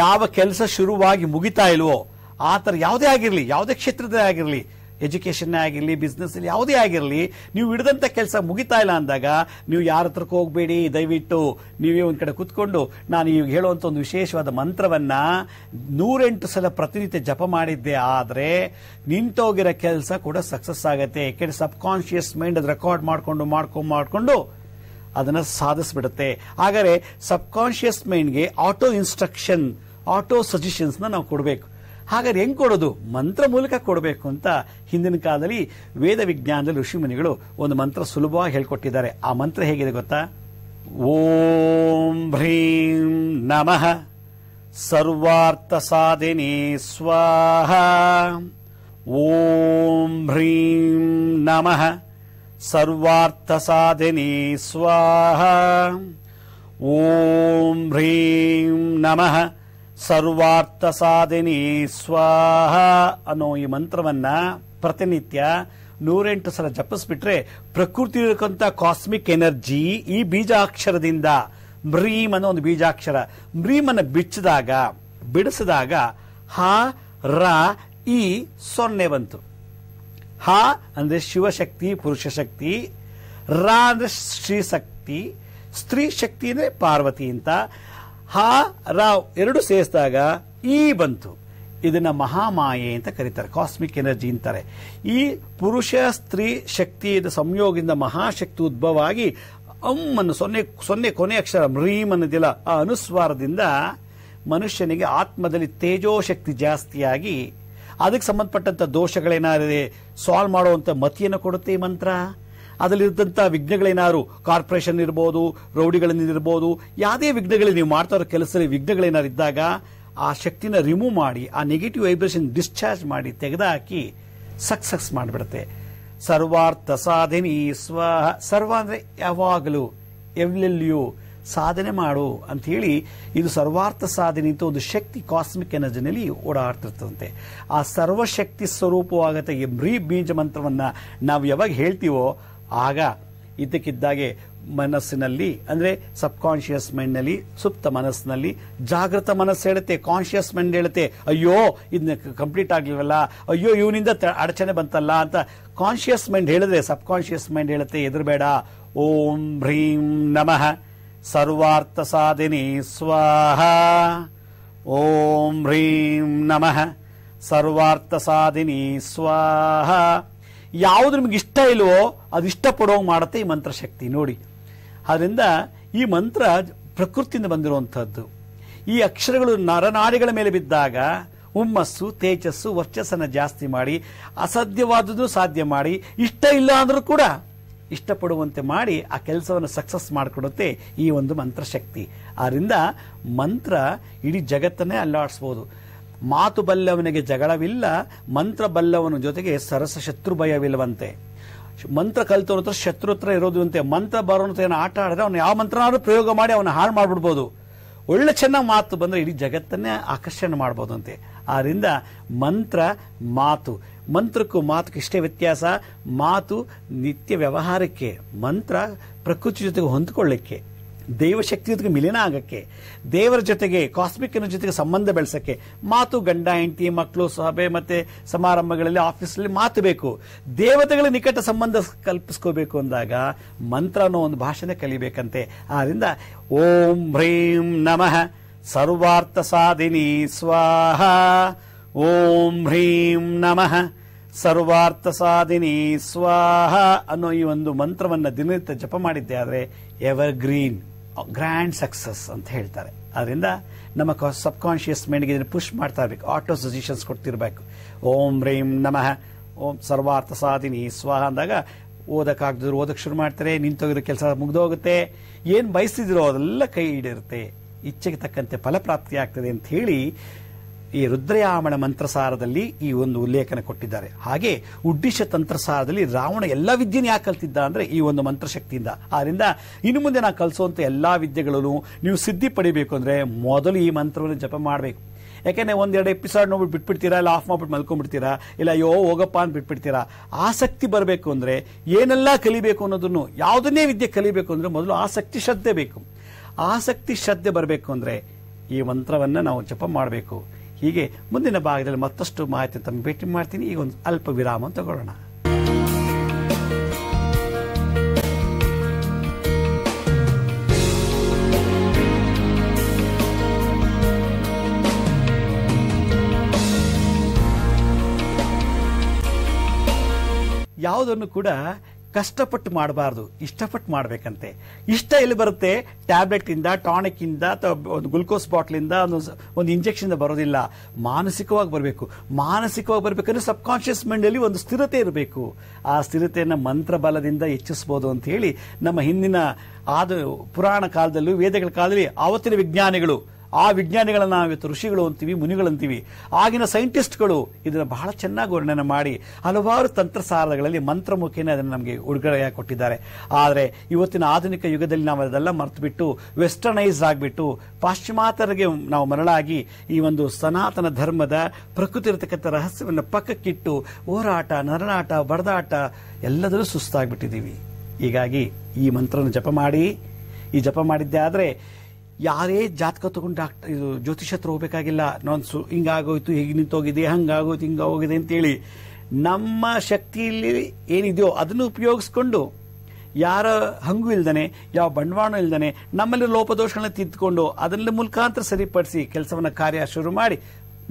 ಯಾವ ಕೆಲಸ ಶುರುವಾಗಿ ಮುಗಿತಾ ಇಲ್ವೋ ಆ ಥರ ಯಾವುದೇ ಆಗಿರಲಿ, ಯಾವುದೇ ಕ್ಷೇತ್ರದೇ ಆಗಿರಲಿ, ಎಜುಕೇಷನ್ ಆಗಿರಲಿ, ಬಿಸ್ನೆಸ್ ಅಲ್ಲಿ ಯಾವುದೇ ಆಗಿರಲಿ, ನೀವು ಹಿಡಿದಂತ ಕೆಲಸ ಮುಗಿತಾ ಇಲ್ಲ ಅಂದಾಗ ನೀವು ಯಾರ ಹತ್ರಕ್ಕೆ ಹೋಗಬೇಡಿ. ದಯವಿಟ್ಟು ನೀವೇ ಒಂದ್ ಕಡೆ ಕುತ್ಕೊಂಡು ನಾನು ಈಗ ಹೇಳುವಂತ ಒಂದು ವಿಶೇಷವಾದ ಮಂತ್ರವನ್ನ 108 ಸಲ ಪ್ರತಿನಿತ್ಯ ಜಪ ಮಾಡಿದ್ದೆ ಆದ್ರೆ ನಿಂತೋಗಿರೋ ಕೆಲಸ ಕೂಡ ಸಕ್ಸಸ್ ಆಗುತ್ತೆ. ಯಾಕೆಂದ್ರೆ ಸಬ್ ಕಾನ್ಶಿಯಸ್ ಮೈಂಡ್ ಅದು ರೆಕಾರ್ಡ್ ಮಾಡ್ಕೊಂಡು ಅದನ್ನ ಸಾಧಿಸ್ಬಿಡುತ್ತೆ. ಹಾಗಾದ್ರೆ ಸಬ್ ಕಾನ್ಶಿಯಸ್ ಮೈಂಡ್ಗೆ ಆಟೋ ಇನ್ಸ್ಟ್ರಕ್ಷನ್, ಆಟೋ ಸಜೆಷನ್ಸ್ ನಾವು ಕೊಡಬೇಕು. ಹಾಗಾದ್ರೆ ಹೆಂಗ್ ಕೊಡೋದು? ಮಂತ್ರ ಮೂಲಕ ಕೊಡಬೇಕು ಅಂತ ಹಿಂದಿನ ಕಾಲದಲ್ಲಿ ವೇದ ವಿಜ್ಞಾನದಲ್ಲಿ ಋಷಿಮುನಿಗಳು ಒಂದು ಮಂತ್ರ ಸುಲಭವಾಗಿ ಹೇಳ್ಕೊಟ್ಟಿದ್ದಾರೆ. ಆ ಮಂತ್ರ ಹೇಗಿದೆ ಗೊತ್ತಾ? ಓಂ ಭ್ರೀಂ ನಮಃ ಸರ್ವಾರ್ಥ ಸಾಧಿನೇ ಸ್ವಾಹ. ಓಂ ಭ್ರೀಂ ನಮಃ ಸರ್ವಾರ್ಥ ಸಾಧಿನೇ ಸ್ವಾಹ. ಓಂ ಭ್ರೀಂ ನಮಃ ಸರ್ವಾರ್ಥ ಸಾಧಿನಿ ಸ್ವಾಹ ಅನ್ನೋ ಈ ಮಂತ್ರವನ್ನ ಪ್ರತಿನಿತ್ಯ 108 ಸಲ ಜಪಿಸ್ಬಿಟ್ರೆ ಪ್ರಕೃತಿ ಇರತಕ್ಕಂಥ ಕಾಸ್ಮಿಕ್ ಎನರ್ಜಿ ಈ ಬೀಜಾಕ್ಷರದಿಂದ, ಭ್ರೀಮ್ ಅನ್ನೋ ಒಂದು ಬೀಜಾಕ್ಷರ, ಭ್ರೀಮ್ ಅನ್ನು ಬಿಡಿಸಿದಾಗ ಹ ರ ಈ 0 ಬಂತು. ಹ ಅಂದ್ರೆ ಶಿವಶಕ್ತಿ, ಪುರುಷ ಶಕ್ತಿ. ರ ಅಂದ್ರೆ ಶ್ರೀ ಶಕ್ತಿ, ಸ್ತ್ರೀ ಶಕ್ತಿ ಅಂದ್ರೆ ಪಾರ್ವತಿ ಅಂತ. ಹ ರ ಎರಡು ಸೇರಿಸಿದಾಗ ಈ ಬಂತು. ಇದನ್ನ ಮಹಾಮಾಯೆ ಅಂತ ಕರೀತಾರೆ, ಕಾಸ್ಮಿಕ್ ಎನರ್ಜಿ ಅಂತಾರೆ. ಈ ಪುರುಷ ಸ್ತ್ರೀ ಶಕ್ತಿಯ ಸಂಯೋಗದಿಂದ ಮಹಾಶಕ್ತಿ ಉದ್ಭವ ಆಗಿ ಅನ್ನು 0 ಕೊನೆ ಅಕ್ಷರ ಮ್ರೀಮ್ ಅನ್ನೋದಿಲ್ಲ, ಆ ಅನುಸ್ವಾರದಿಂದ ಮನುಷ್ಯನಿಗೆ ಆತ್ಮದಲ್ಲಿ ತೇಜೋಶಕ್ತಿ ಜಾಸ್ತಿಯಾಗಿ ಅದಕ್ಕೆ ಸಂಬಂಧಪಟ್ಟಂತ ದೋಷಗಳೇನಾರಿದೆ ಸಾಲ್ವ್ ಮಾಡುವಂತ ಮತಿಯನ್ನು ಕೊಡುತ್ತೆ ಈ ಮಂತ್ರ. ಅದರಲ್ಲಿದ್ದಂಥ ವಿಘ್ನಗಳೇನಾದ್ರು ಕಾರ್ಪೊರೇಷನ್ ಇರ್ಬೋದು, ರೌಡಿಗಳಿರ್ಬೋದು, ಯಾವುದೇ ವಿಘ್ನಗಳು ನೀವು ಮಾಡ್ತಾ ಇರೋ ಕೆಲಸದಲ್ಲಿ ವಿಘ್ನಗಳೇನಾರು ಇದ್ದಾಗ ಆ ಶಕ್ತಿನ ರಿಮೂವ್ ಮಾಡಿ, ಆ ನೆಗೆಟಿವ್ ವೈಬ್ರೇಷನ್ ಡಿಸ್ಚಾರ್ಜ್ ಮಾಡಿ ತೆಗೆದುಹಾಕಿ ಸಕ್ಸಸ್ ಮಾಡಿಬಿಡುತ್ತೆ. ಸರ್ವಾರ್ಥ ಸಾಧಿನಿ ಸ್ವಾಹ. ಸರ್ವ ಅಂದ್ರೆ ಯಾವಾಗಲೂ, ಎಲ್ಲೆಲ್ಲಿಯೂ ಸಾಧನೆ ಮಾಡು ಅಂತ ಹೇಳಿ ಇದು ಸರ್ವಾರ್ಥ ಸಾಧನೆ ಅಂತ ಒಂದು ಶಕ್ತಿ ಕಾಸ್ಮಿಕ್ ಎನರ್ಜಿನಲ್ಲಿ ಓಡಾಡ್ತಿರ್ತದಂತೆ. ಆ ಸರ್ವಶಕ್ತಿ ಸ್ವರೂಪವಾಗತ್ತೆ ಈ ಬೀಜ ಮಂತ್ರವನ್ನ ನಾವು ಯಾವಾಗ ಹೇಳ್ತೀವೋ ಆಗ ಇದ್ದಕ್ಕಿದ್ದಾಗೆ ಮನಸ್ಸಿನಲ್ಲಿ ಅಂದ್ರೆ ಸಬ್ ಕಾನ್ಶಿಯಸ್ ಮೈಂಡ್ ನಲ್ಲಿ, ಸುಪ್ತ ಮನಸ್ಸಿನಲ್ಲಿ ಜಾಗೃತ ಮನಸ್ಸು ಹೇಳುತ್ತೆ, ಕಾನ್ಶಿಯಸ್ ಮೈಂಡ್ ಹೇಳುತ್ತೆ ಅಯ್ಯೋ ಇದನ್ನ ಕಂಪ್ಲೀಟ್ ಆಗ್ಲಿಲ್ವಲ್ಲ, ಅಯ್ಯೋ ಇವನಿಂದ ಅಡಚಣೆ ಬಂತಲ್ಲ ಅಂತ ಕಾನ್ಶಿಯಸ್ ಮೈಂಡ್ ಹೇಳಿದ್ರೆ ಸಬ್ ಕಾನ್ಶಿಯಸ್ ಮೈಂಡ್ ಹೇಳುತ್ತೆ ಎದುರುಬೇಡ. ಓಂ ಭ್ರೀಂ ನಮಃ ಸರ್ವಾರ್ಥ ಸಾಧಿನಿ ಸ್ವಾಹ. ಓಂ ಭ್ರೀಂ ನಮಃ ಸರ್ವಾರ್ಥ ಸಾಧಿನಿ ಸ್ವಾಹ. ಯಾವುದು ನಿಮ್ಗೆ ಇಷ್ಟ ಇಲ್ವೋ ಅದು ಇಷ್ಟಪಡೋ ಮಾಡುತ್ತೆ ಈ ಮಂತ್ರ ಶಕ್ತಿ ನೋಡಿ. ಆದ್ರಿಂದ ಈ ಮಂತ್ರ ಪ್ರಕೃತಿಯಿಂದ ಬಂದಿರುವಂತಹದ್ದು. ಈ ಅಕ್ಷರಗಳು ನರನಾಡಿಗಳ ಮೇಲೆ ಬಿದ್ದಾಗ ಹುಮ್ಮಸ್ಸು, ತೇಜಸ್ಸು, ವರ್ಚಸ್ಸನ್ನ ಜಾಸ್ತಿ ಮಾಡಿ ಅಸಾಧ್ಯವಾದದ್ದು ಸಾಧ್ಯ ಮಾಡಿ, ಇಷ್ಟ ಇಲ್ಲ ಅಂದ್ರೂ ಕೂಡ ಇಷ್ಟಪಡುವಂತೆ ಮಾಡಿ ಆ ಕೆಲಸವನ್ನು ಸಕ್ಸಸ್ ಮಾಡಿಕೊಡುತ್ತೆ ಈ ಒಂದು ಮಂತ್ರ ಶಕ್ತಿ. ಆದ್ರಿಂದ ಮಂತ್ರ ಇಡೀ ಜಗತ್ತನ್ನೇ ಅಲ್ಲಾಡಿಸಬಹುದು. ಮಾತು ಬಲ್ಲವನಿಗೆ ಜಗಳವಿಲ್ಲ, ಮಂತ್ರ ಬಲ್ಲವನ ಜೊತೆಗೆ ಸರಸ ಶತ್ರು ಭಯವಿಲ್ಲವಂತೆ. ಮಂತ್ರ ಕಲಿತವನ ಹತ್ರ ಶತ್ರು ಹತ್ರ ಇರೋದು. ಮಂತ್ರ ಬರೋನ ಏನೋ ಆಟ ಆಡಿದ್ರೆ ಅವನು ಯಾವ ಮಂತ್ರನಾದ್ರೂ ಪ್ರಯೋಗ ಮಾಡಿ ಅವನ ಹಾಳು ಮಾಡ್ಬಿಡ್ಬೋದು. ಒಳ್ಳೆ ಚೆನ್ನಾಗಿ ಮಾತು ಬಂದ್ರೆ ಇಡೀ ಜಗತ್ತನ್ನೇ ಆಕರ್ಷಣೆ ಮಾಡಬಹುದಂತೆ. ಆದ್ರಿಂದ ಮಂತ್ರ ಮಾತು, ಮಂತ್ರಕ್ಕೂ ಮಾತುக்கு ಇಷ್ಟೇ ವ್ಯತ್ಯಾಸ. ಮಾತು ನಿತ್ಯ ವ್ಯವಹಾರಕ್ಕೆ, ಮಂತ್ರ ಪ್ರಕೃತಿ ಜೊತೆಗೆ ಹೊಂದ್ಕೊಳ್ಳಿಕ್ಕೆ, ದೈವಶಕ್ತಿ ಜೊತೆಗೆ ಮಿಲನ ಆಗಕ್ಕೆ, ದೇವರ ಜೊತೆಗೆ ಕಾಸ್ಮಿಕ್ ಜೊತೆಗೆ ಸಂಬಂಧ ಬೆಳೆಸಕ್ಕೆ. ಮಾತು ಗಂಡ ಹೆಂಡತಿ, ಮಕ್ಕಳು, ಸಭೆ ಮತ್ತೆ ಸಮಾರಂಭಗಳಲ್ಲಿ, ಆಫೀಸಲ್ಲಿ ಮಾತು ಬೇಕು. ದೇವತೆಗಳ ನಿಕಟ ಸಂಬಂಧ ಕಲ್ಪಿಸ್ಕೋಬೇಕು ಅಂದಾಗ ಮಂತ್ರ ಅನ್ನೋ ಒಂದು ಭಾಷೆನೇ ಕಲಿಬೇಕಂತೆ. ಆದ್ರಿಂದ ಓಂ ಭ್ರೀಂ ನಮಃ ಸರ್ವಾರ್ಥ ಸಾಧಿನಿ ಸ್ವಾಹ. ಓಂ ಭ್ರೀಂ ನಮಃ ಸರ್ವಾರ್ಥ ಸಾಧಿನಿ ಸ್ವಾಹ ಅನ್ನೋ ಈ ಒಂದು ಮಂತ್ರವನ್ನ ದಿನನಿತ್ಯ ಜಪ ಮಾಡಿದ್ದೆ ಆದ್ರೆ ಎವರ್ ಗ್ರೀನ್ ಗ್ರ್ಯಾಂಡ್ ಸಕ್ಸಸ್ ಅಂತ ಹೇಳ್ತಾರೆ. ಅದರಿಂದ ನಮ್ಮ ಸಬ್ ಕಾನ್ಶಿಯಸ್ ಮೈಂಡ್ಗೆ ಇದನ್ನು ಪುಷ್ ಮಾಡ್ತಾ ಇರಬೇಕು, ಆಟೋ ಸಜೆಷನ್ಸ್ ಕೊಡ್ತಿರ್ಬೇಕು. ಓಂ ಭ್ರೀಂ ನಮಃ ಓಂ ಸರ್ವಾರ್ಥ ಸಾಧಿನಿ ಸ್ವಾಹ ಅಂದಾಗ ಓದಕ್ಕಾಗದಿದ್ರು ಓದಕ್ಕೆ ಶುರು ಮಾಡ್ತಾರೆ, ನಿಂತೋಗಿರೋ ಕೆಲಸ ಮುಗ್ದೋಗುತ್ತೆ, ಏನ್ ಬಯಸ್ತಿದಿರೋ ಅದೆಲ್ಲ ಕೈ ಹಿಡಿರುತ್ತೆ. ಇಚ್ಛೆಗೆ ತಕ್ಕಂತೆ ಫಲಪ್ರಾಪ್ತಿ ಆಗ್ತದೆ ಅಂತ ಹೇಳಿ ಈ ರುದ್ರಯಾಮಣ ಮಂತ್ರಸಾರದಲ್ಲಿ ಈ ಒಂದು ಉಲ್ಲೇಖನ ಕೊಟ್ಟಿದ್ದಾರೆ. ಹಾಗೆ ಉಡ್ಡಿಶ ತಂತ್ರಸಾರದಲ್ಲಿ ರಾವಣ ಎಲ್ಲಾ ವಿದ್ಯೆನ ಯಾಕೆ ಕಲ್ತಿದ್ದ ಅಂದ್ರೆ ಈ ಒಂದು ಮಂತ್ರಶಕ್ತಿಯಿಂದ. ಆದ್ರಿಂದ ಇನ್ನು ಮುಂದೆ ನಾವು ಕಲಿಸುವಂತ ಎಲ್ಲಾ ವಿದ್ಯೆಗಳನ್ನು ನೀವು ಸಿದ್ಧಿ ಪಡಿಬೇಕು ಅಂದ್ರೆ ಮೊದಲು ಈ ಮಂತ್ರವನ್ನು ಜಪ ಮಾಡಬೇಕು. ಯಾಕೆಂದ್ರೆ ಒಂದೆರಡು ಎಪಿಸೋಡ್ ನೋಡ್ಬಿಟ್ಟು ಬಿಟ್ಬಿಡ್ತೀರಾ, ಇಲ್ಲ ಆಫ್ ಮಾಡ್ಬಿಟ್ಟು ಮಲ್ಕೊಂಡ್ಬಿಡ್ತೀರಾ, ಇಲ್ಲ ಅಯ್ಯೋ ಹೋಗಪ್ಪ ಅಂತ ಬಿಟ್ಬಿಡ್ತೀರಾ. ಆಸಕ್ತಿ ಬರಬೇಕು ಅಂದ್ರೆ ಏನೆಲ್ಲ ಕಲಿಬೇಕು ಅನ್ನೋದನ್ನು, ಯಾವುದನ್ನೇ ವಿದ್ಯೆ ಕಲಿಬೇಕು ಅಂದ್ರೆ ಮೊದಲು ಆಸಕ್ತಿ ಶ್ರದ್ಧೆ ಬೇಕು. ಆಸಕ್ತಿ ಶ್ರದ್ಧೆ ಬರಬೇಕು ಅಂದ್ರೆ ಈ ಮಂತ್ರವನ್ನ ನಾವು ಜಪ ಮಾಡಬೇಕು. ಹೀಗೆ ಮುಂದಿನ ಭಾಗದಲ್ಲಿ ಮತ್ತಷ್ಟು ಮಾಹಿತಿ ತಮ್ಮ ಭೇಟಿ ಮಾಡ್ತೀನಿ. ಈಗ ಒಂದು ಅಲ್ಪ ವಿರಾಮ ತಗೊಳ್ಳೋಣ. ಯಾವುದನ್ನು ಕೂಡ ಕಷ್ಟಪಟ್ಟು ಮಾಡಬಾರ್ದು, ಇಷ್ಟಪಟ್ಟು ಮಾಡಬೇಕಂತೆ. ಇಷ್ಟ ಎಲ್ಲಿ ಬರುತ್ತೆ? ಟ್ಯಾಬ್ಲೆಟ್ ಇಂದ, ಟಾನಿಕ್ ಇಂದ, ಅಥವಾ ಒಂದು ಗ್ಲುಕೋಸ್ ಬಾಟ್ಲ್ ಇಂದ, ಒಂದು ಇಂಜೆಕ್ಷನ್ ಇಂದ ಬರೋದಿಲ್ಲ. ಮಾನಸಿಕವಾಗಿ ಬರಬೇಕು. ಮಾನಸಿಕವಾಗಿ ಬರಬೇಕಂದ್ರೆ ಸಬ್ ಕಾನ್ಶಿಯಸ್ ಮೈಂಡ್ ಅಲ್ಲಿ ಒಂದು ಸ್ಥಿರತೆ ಇರಬೇಕು. ಆ ಸ್ಥಿರತೆಯನ್ನ ಮಂತ್ರ ಬಲದಿಂದ ಹೆಚ್ಚಿಸಬಹುದು ಅಂತ ಹೇಳಿ ನಮ್ಮ ಹಿಂದಿನ ಪುರಾಣ ಕಾಲದಲ್ಲೂ ವೇದಗಳ ಕಾಲದಲ್ಲಿ ಆವತ್ತಿನ ವಿಜ್ಞಾನಿಗಳು, ಆ ವಿಜ್ಞಾನಿಗಳನ್ನ ನಾವಿತ್ತು ಋಷಿಗಳು ಅಂತೀವಿ, ಮುನಿಗಳಂತೀವಿ. ಆಗಿನ ಸೈಂಟಿಸ್ಟ್ಗಳು ಇದನ್ನ ಬಹಳ ಚೆನ್ನಾಗಿ ವರ್ಣನೆ ಮಾಡಿ ಹಲವಾರು ತಂತ್ರಸಾರಗಳಲ್ಲಿ ಮಂತ್ರಮುಖೇನ ಅದನ್ನು ನಮಗೆ ಉಡುಗೊರೆಯಾಗಿ ಕೊಟ್ಟಿದ್ದಾರೆ. ಆದರೆ ಇವತ್ತಿನ ಆಧುನಿಕ ಯುಗದಲ್ಲಿ ನಾವು ಅದೆಲ್ಲ ಮರೆತು ಬಿಟ್ಟು ವೆಸ್ಟರ್ನೈಸ್ ಆಗಿಬಿಟ್ಟು ಪಾಶ್ಚಿಮಾತ್ಯರಿಗೆ ನಾವು ಮರಳಾಗಿ ಈ ಒಂದು ಸನಾತನ ಧರ್ಮದ ಪ್ರಕೃತಿ ಇರತಕ್ಕಂಥ ರಹಸ್ಯವನ್ನು ಪಕ್ಕಕ್ಕಿಟ್ಟು ಹೋರಾಟ, ನರನಾಟ, ಬಡದಾಟ ಎಲ್ಲದರಲ್ಲೂ ಸುಸ್ತಾಗ್ಬಿಟ್ಟಿದ್ದೀವಿ. ಹೀಗಾಗಿ ಈ ಮಂತ್ರನ ಜಪ ಮಾಡಿ, ಈ ಜಪ ಮಾಡಿದ್ದೆ ಆದ್ರೆ ಯಾರೇ ಜಾತಕ ತಗೊಂಡು ಇದು ಜ್ಯೋತಿಷ ಹತ್ರ ಹೋಗ್ಬೇಕಾಗಿಲ್ಲ. ನಾನು ಹಿಂಗಾಗೋಯ್ತು, ಹೀಗೆ ನಿಂತೋಗಿದೆ, ಹಂಗಾಗೋಯ್ತು, ಹಿಂಗೋಗಿದೆ ಅಂತೇಳಿ ನಮ್ಮ ಶಕ್ತಿಯಲ್ಲಿ ಏನಿದೆಯೋ ಅದನ್ನು ಉಪಯೋಗಿಸ್ಕೊಂಡು ಯಾರ ಹಂಗು ಇಲ್ದಾನೆ, ಯಾವ ಬಂಡವಾಳ ಇಲ್ದಾನೆ ನಮ್ಮಲ್ಲಿ ಲೋಪದೋಷಗಳನ್ನ ತಿದ್ದುಕೊಂಡು ಅದನ್ನ ಮುಖಾಂತರ ಸರಿಪಡಿಸಿ ಕೆಲಸವನ್ನ ಕಾರ್ಯ ಶುರು ಮಾಡಿ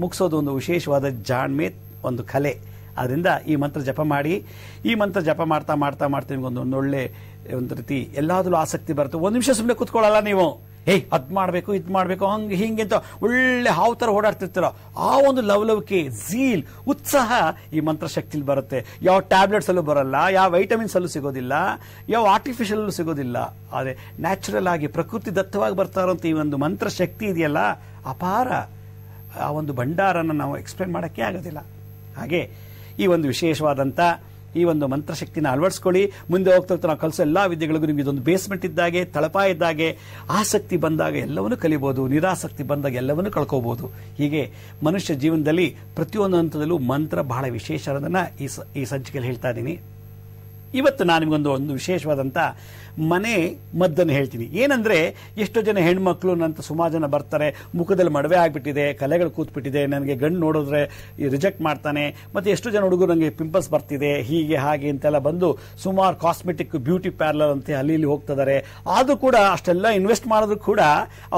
ಮುಗಿಸೋದು ಒಂದು ವಿಶೇಷವಾದ ಜಾಣ್ಮೆ, ಒಂದು ಕಲೆ. ಅದರಿಂದ ಈ ಮಂತ್ರ ಜಪ ಮಾಡಿ. ಈ ಮಂತ್ರ ಜಪ ಮಾಡ್ತಾ ಮಾಡ್ತಾ ಮಾಡ್ತಾ ನಿಮ್ಗೊಂದೊಳ್ಳೆ ಒಂದು ರೀತಿ ಎಲ್ಲಾದ್ರೂ ಆಸಕ್ತಿ ಬರುತ್ತೆ. ಒಂದು ನಿಮಿಷ ಸುಮ್ಮನೆ ಕೂತ್ಕೊಳ್ಳಲ್ಲ ನೀವು. ಅದ್ ಮಾಡ್ಬೇಕು, ಇದ್ ಮಾಡ್ಬೇಕು, ಹಂಗೆ ಹಿಂಗೆ ಅಂತ ಒಳ್ಳೆ ಹಾವು ತರ ಓಡಾಡ್ತಿರ್ತೀರ. ಆ ಒಂದು ಲವಲವಿಕೆ, ಝೀಲ್, ಉತ್ಸಾಹ ಈ ಮಂತ್ರ ಶಕ್ತಿಲಿ ಬರುತ್ತೆ. ಯಾವ ಟ್ಯಾಬ್ಲೆಟ್ಸ್ ಅಲ್ಲೂ ಬರಲ್ಲ, ಯಾವ ವೈಟಮಿನ್ಸ್ ಅಲ್ಲೂ ಸಿಗೋದಿಲ್ಲ, ಯಾವ ಆರ್ಟಿಫಿಷಿಯಲ್ ಅಲ್ಲೂ ಸಿಗೋದಿಲ್ಲ. ಆದ್ರೆ ನ್ಯಾಚುರಲ್ ಆಗಿ ಪ್ರಕೃತಿ ದತ್ತವಾಗಿ ಬರ್ತಾ ಇರುವಂತ ಈ ಒಂದು ಮಂತ್ರ ಶಕ್ತಿ ಇದೆಯಲ್ಲ, ಅಪಾರ. ಆ ಒಂದು ಭಂಡಾರನ ನಾವು ಎಕ್ಸ್ಪ್ಲೇನ್ ಮಾಡಕ್ಕೆ ಆಗೋದಿಲ್ಲ. ಹಾಗೆ ಈ ಒಂದು ವಿಶೇಷವಾದಂತ ಈ ಒಂದು ಮಂತ್ರಶಕ್ತಿನ ಅಳವಡಿಸ್ಕೊಳ್ಳಿ. ಮುಂದೆ ಹೋಗ್ತಾ ನಾವು ಕಲಿಸೋ ಎಲ್ಲಾ ವಿದ್ಯೆಗಳಿಗೂ ನಿಮಗೆ ಇದೊಂದು ಬೇಸ್ಮೆಂಟ್ ಇದ್ದಾಗೆ, ತಳಪಾಯ ಇದ್ದಾಗೆ. ಆಸಕ್ತಿ ಬಂದಾಗ ಎಲ್ಲವನ್ನೂ ಕಲಿಬಹುದು, ನಿರಾಸಕ್ತಿ ಬಂದಾಗ ಎಲ್ಲವನ್ನೂ ಕಳ್ಕೋಬಹುದು. ಹೀಗೆ ಮನುಷ್ಯ ಜೀವನದಲ್ಲಿ ಪ್ರತಿಯೊಂದು ಹಂತದಲ್ಲೂ ಮಂತ್ರ ಬಹಳ ವಿಶೇಷ ಅನ್ನೋದನ್ನ ಈ ಸಂಚಿಕೆಯಲ್ಲಿ ಹೇಳ್ತಾ ಇದ್ದೀನಿ. ಇವತ್ತು ನಾನು ನಿಮಗೊಂದು ವಿಶೇಷವಾದಂತ ಮನೆ ಮದ್ದನ್ನು ಹೇಳ್ತೀನಿ. ಏನಂದ್ರೆ ಎಷ್ಟೋ ಜನ ಹೆಣ್ಮಕ್ಳು ನಂತ ಸುಮಾರು ಜನ ಬರ್ತಾರೆ, ಮುಖದಲ್ಲಿ ಮಡವೆ ಆಗ್ಬಿಟ್ಟಿದೆ, ಕಲೆಗಳು ಕೂತ್ಬಿಟ್ಟಿದೆ, ನನಗೆ ಗಂಡು ನೋಡಿದ್ರೆ ರಿಜೆಕ್ಟ್ ಮಾಡ್ತಾನೆ, ಮತ್ತೆ ಎಷ್ಟೋ ಜನ ಹುಡುಗರು ನನಗೆ ಪಿಂಪಲ್ಸ್ ಬರ್ತಿದೆ, ಹೀಗೆ ಹಾಗೆ ಅಂತೆಲ್ಲ ಬಂದು ಸುಮಾರು ಕಾಸ್ಮೆಟಿಕ್ ಬ್ಯೂಟಿ ಪಾರ್ಲರ್ ಅಂತ ಅಲ್ಲಿ ಇಲ್ಲಿ ಹೋಗ್ತಿದ್ದಾರೆ. ಆದ್ರೂ ಕೂಡ ಅಷ್ಟೆಲ್ಲ ಇನ್ವೆಸ್ಟ್ ಮಾಡಿದ್ರು ಕೂಡ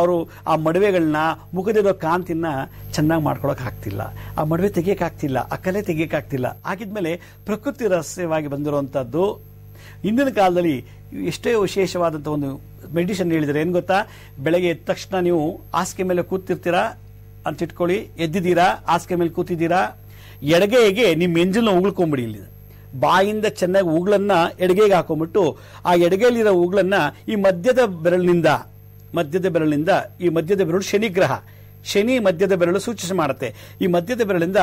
ಅವರು ಆ ಮಡವೆಗಳನ್ನ, ಮುಖದಿರೋ ಕಾಂತಿನ ಚೆನ್ನಾಗಿ ಮಾಡ್ಕೊಳಕ್ ಆಗ್ತಿಲ್ಲ, ಆ ಮಡವೆ ತೆಗಿಯಕ್ ಆಗ್ತಿಲ್ಲ, ಆ ಕಲೆ ತೆಗಿಯಕ್ ಆಗ್ತಿಲ್ಲ. ಆಗಿದ್ಮೇಲೆ ಪ್ರಕೃತಿ ರಹಸ್ಯವಾಗಿ ಬಂದಿರುವಂತದ್ದು ಹಿಂದಿನ ಕಾಲದಲ್ಲಿ ಎಷ್ಟೇ ವಿಶೇಷವಾದಂತಹ ಒಂದು ಮೆಡಿಸಿನ್ ಹೇಳಿದ್ರೆ ಏನ್ ಗೊತ್ತಾ? ಬೆಳಗ್ಗೆ ಎದ್ದ ತಕ್ಷಣ ನೀವು ಹಾಸಿಗೆ ಮೇಲೆ ಕೂತಿರ್ತೀರಾ ಅಂತ ಇಟ್ಕೊಳ್ಳಿ, ಎದ್ದಿದ್ದೀರಾ, ಹಾಸಿಗೆ ಮೇಲೆ ಕೂತಿದ್ದೀರಾ, ಎಡಗೈಗೆ ನಿಮ್ಮ ಎಂಜಲ್ನ ಉಗುಳ್ಕೊಂಬಿಡಿ. ಇಲ್ಲಿ ಬಾಯಿಂದ ಚೆನ್ನಾಗಿ ಉಗುಳನ್ನ ಎಡಗೈಗೆ ಹಾಕೊಂಡ್ಬಿಟ್ಟು ಆ ಎಡಗೈಲಿರೋ ಉಗುಳನ್ನ ಈ ಮಧ್ಯದ ಬೆರಳಿನಿಂದ ಈ ಮಧ್ಯದ ಬೆರಳು ಶನಿಗ್ರಹ, ಶನಿ ಮಧ್ಯದ ಬೆರಳು ಸೂಚಿಸಿ ಮಾಡುತ್ತೆ. ಈ ಮಧ್ಯದ ಬೆರಳಿಂದ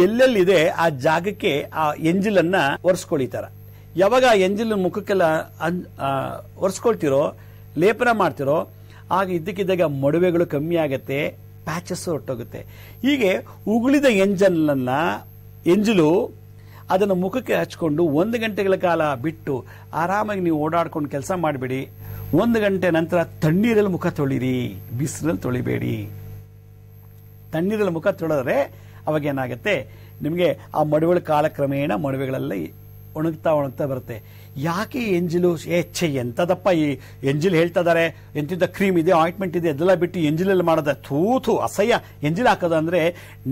ಎಲ್ಲೆಲ್ಲಿದೆ ಆ ಜಾಗಕ್ಕೆ ಆ ಎಂಜಲನ್ನ ಒರೆಸ್ಕೊಳಿತಾರ. ಯಾವಾಗ ಆ ಎಂಜಲ್ ಮುಖಕ್ಕೆಲ್ಲ ಒರೆಸ್ಕೊಳ್ತಿರೋ, ಲೇಪನ ಮಾಡ್ತಿರೋ, ಆಗ ಇದ್ದಕ್ಕಿದ್ದಾಗ ಮಡುವೆಗಳು ಕಮ್ಮಿ ಆಗತ್ತೆ, ಪ್ಯಾಚಸ್ ಹೊರಟೋಗುತ್ತೆ. ಹೀಗೆ ಉಗುಳಿದ ಎಂಜಲು ಅದನ್ನು ಮುಖಕ್ಕೆ ಹಚ್ಕೊಂಡು 1 ಗಂಟೆಗಳ ಕಾಲ ಬಿಟ್ಟು ಆರಾಮಾಗಿ ನೀವು ಓಡಾಡ್ಕೊಂಡು ಕೆಲಸ ಮಾಡಿಬಿಡಿ. 1 ಗಂಟೆ ನಂತರ ತಣ್ಣೀರಲ್ಲಿ ಮುಖ ತೊಳಿರಿ, ಬಿಸಿಲಲ್ಲಿ ತೊಳಿಬೇಡಿ. ತಣ್ಣೀರಲ್ಲಿ ಮುಖ ತೊಳೆದ್ರೆ ಅವಾಗ ಏನಾಗುತ್ತೆ, ನಿಮಗೆ ಆ ಮಡುವೆಗಳ ಕಾಲಕ್ರಮೇಣ ಮಡುವೆಗಳೆಲ್ಲ ಒಣಗ್ತಾ ಬರುತ್ತೆ. ಯಾಕೆ ಎಂಜಿಲು ಎಂತದಪ್ಪ ಈ ಎಂಜಿಲ್ ಹೇಳ್ತಾ ಇದಾರೆ, ಎಂತಿದ್ದ ಕ್ರೀಮ್ ಇದೆ, ಆಯಿಂಟ್ಮೆಂಟ್ ಇದೆ, ಅದೆಲ್ಲ ಬಿಟ್ಟು ಎಂಜಿಲಲ್ಲಿ ಮಾಡೋದ ಥೂಥು ಅಸಹ್ಯ. ಎಂಜಿಲ್ ಹಾಕೋದು ಅಂದ್ರೆ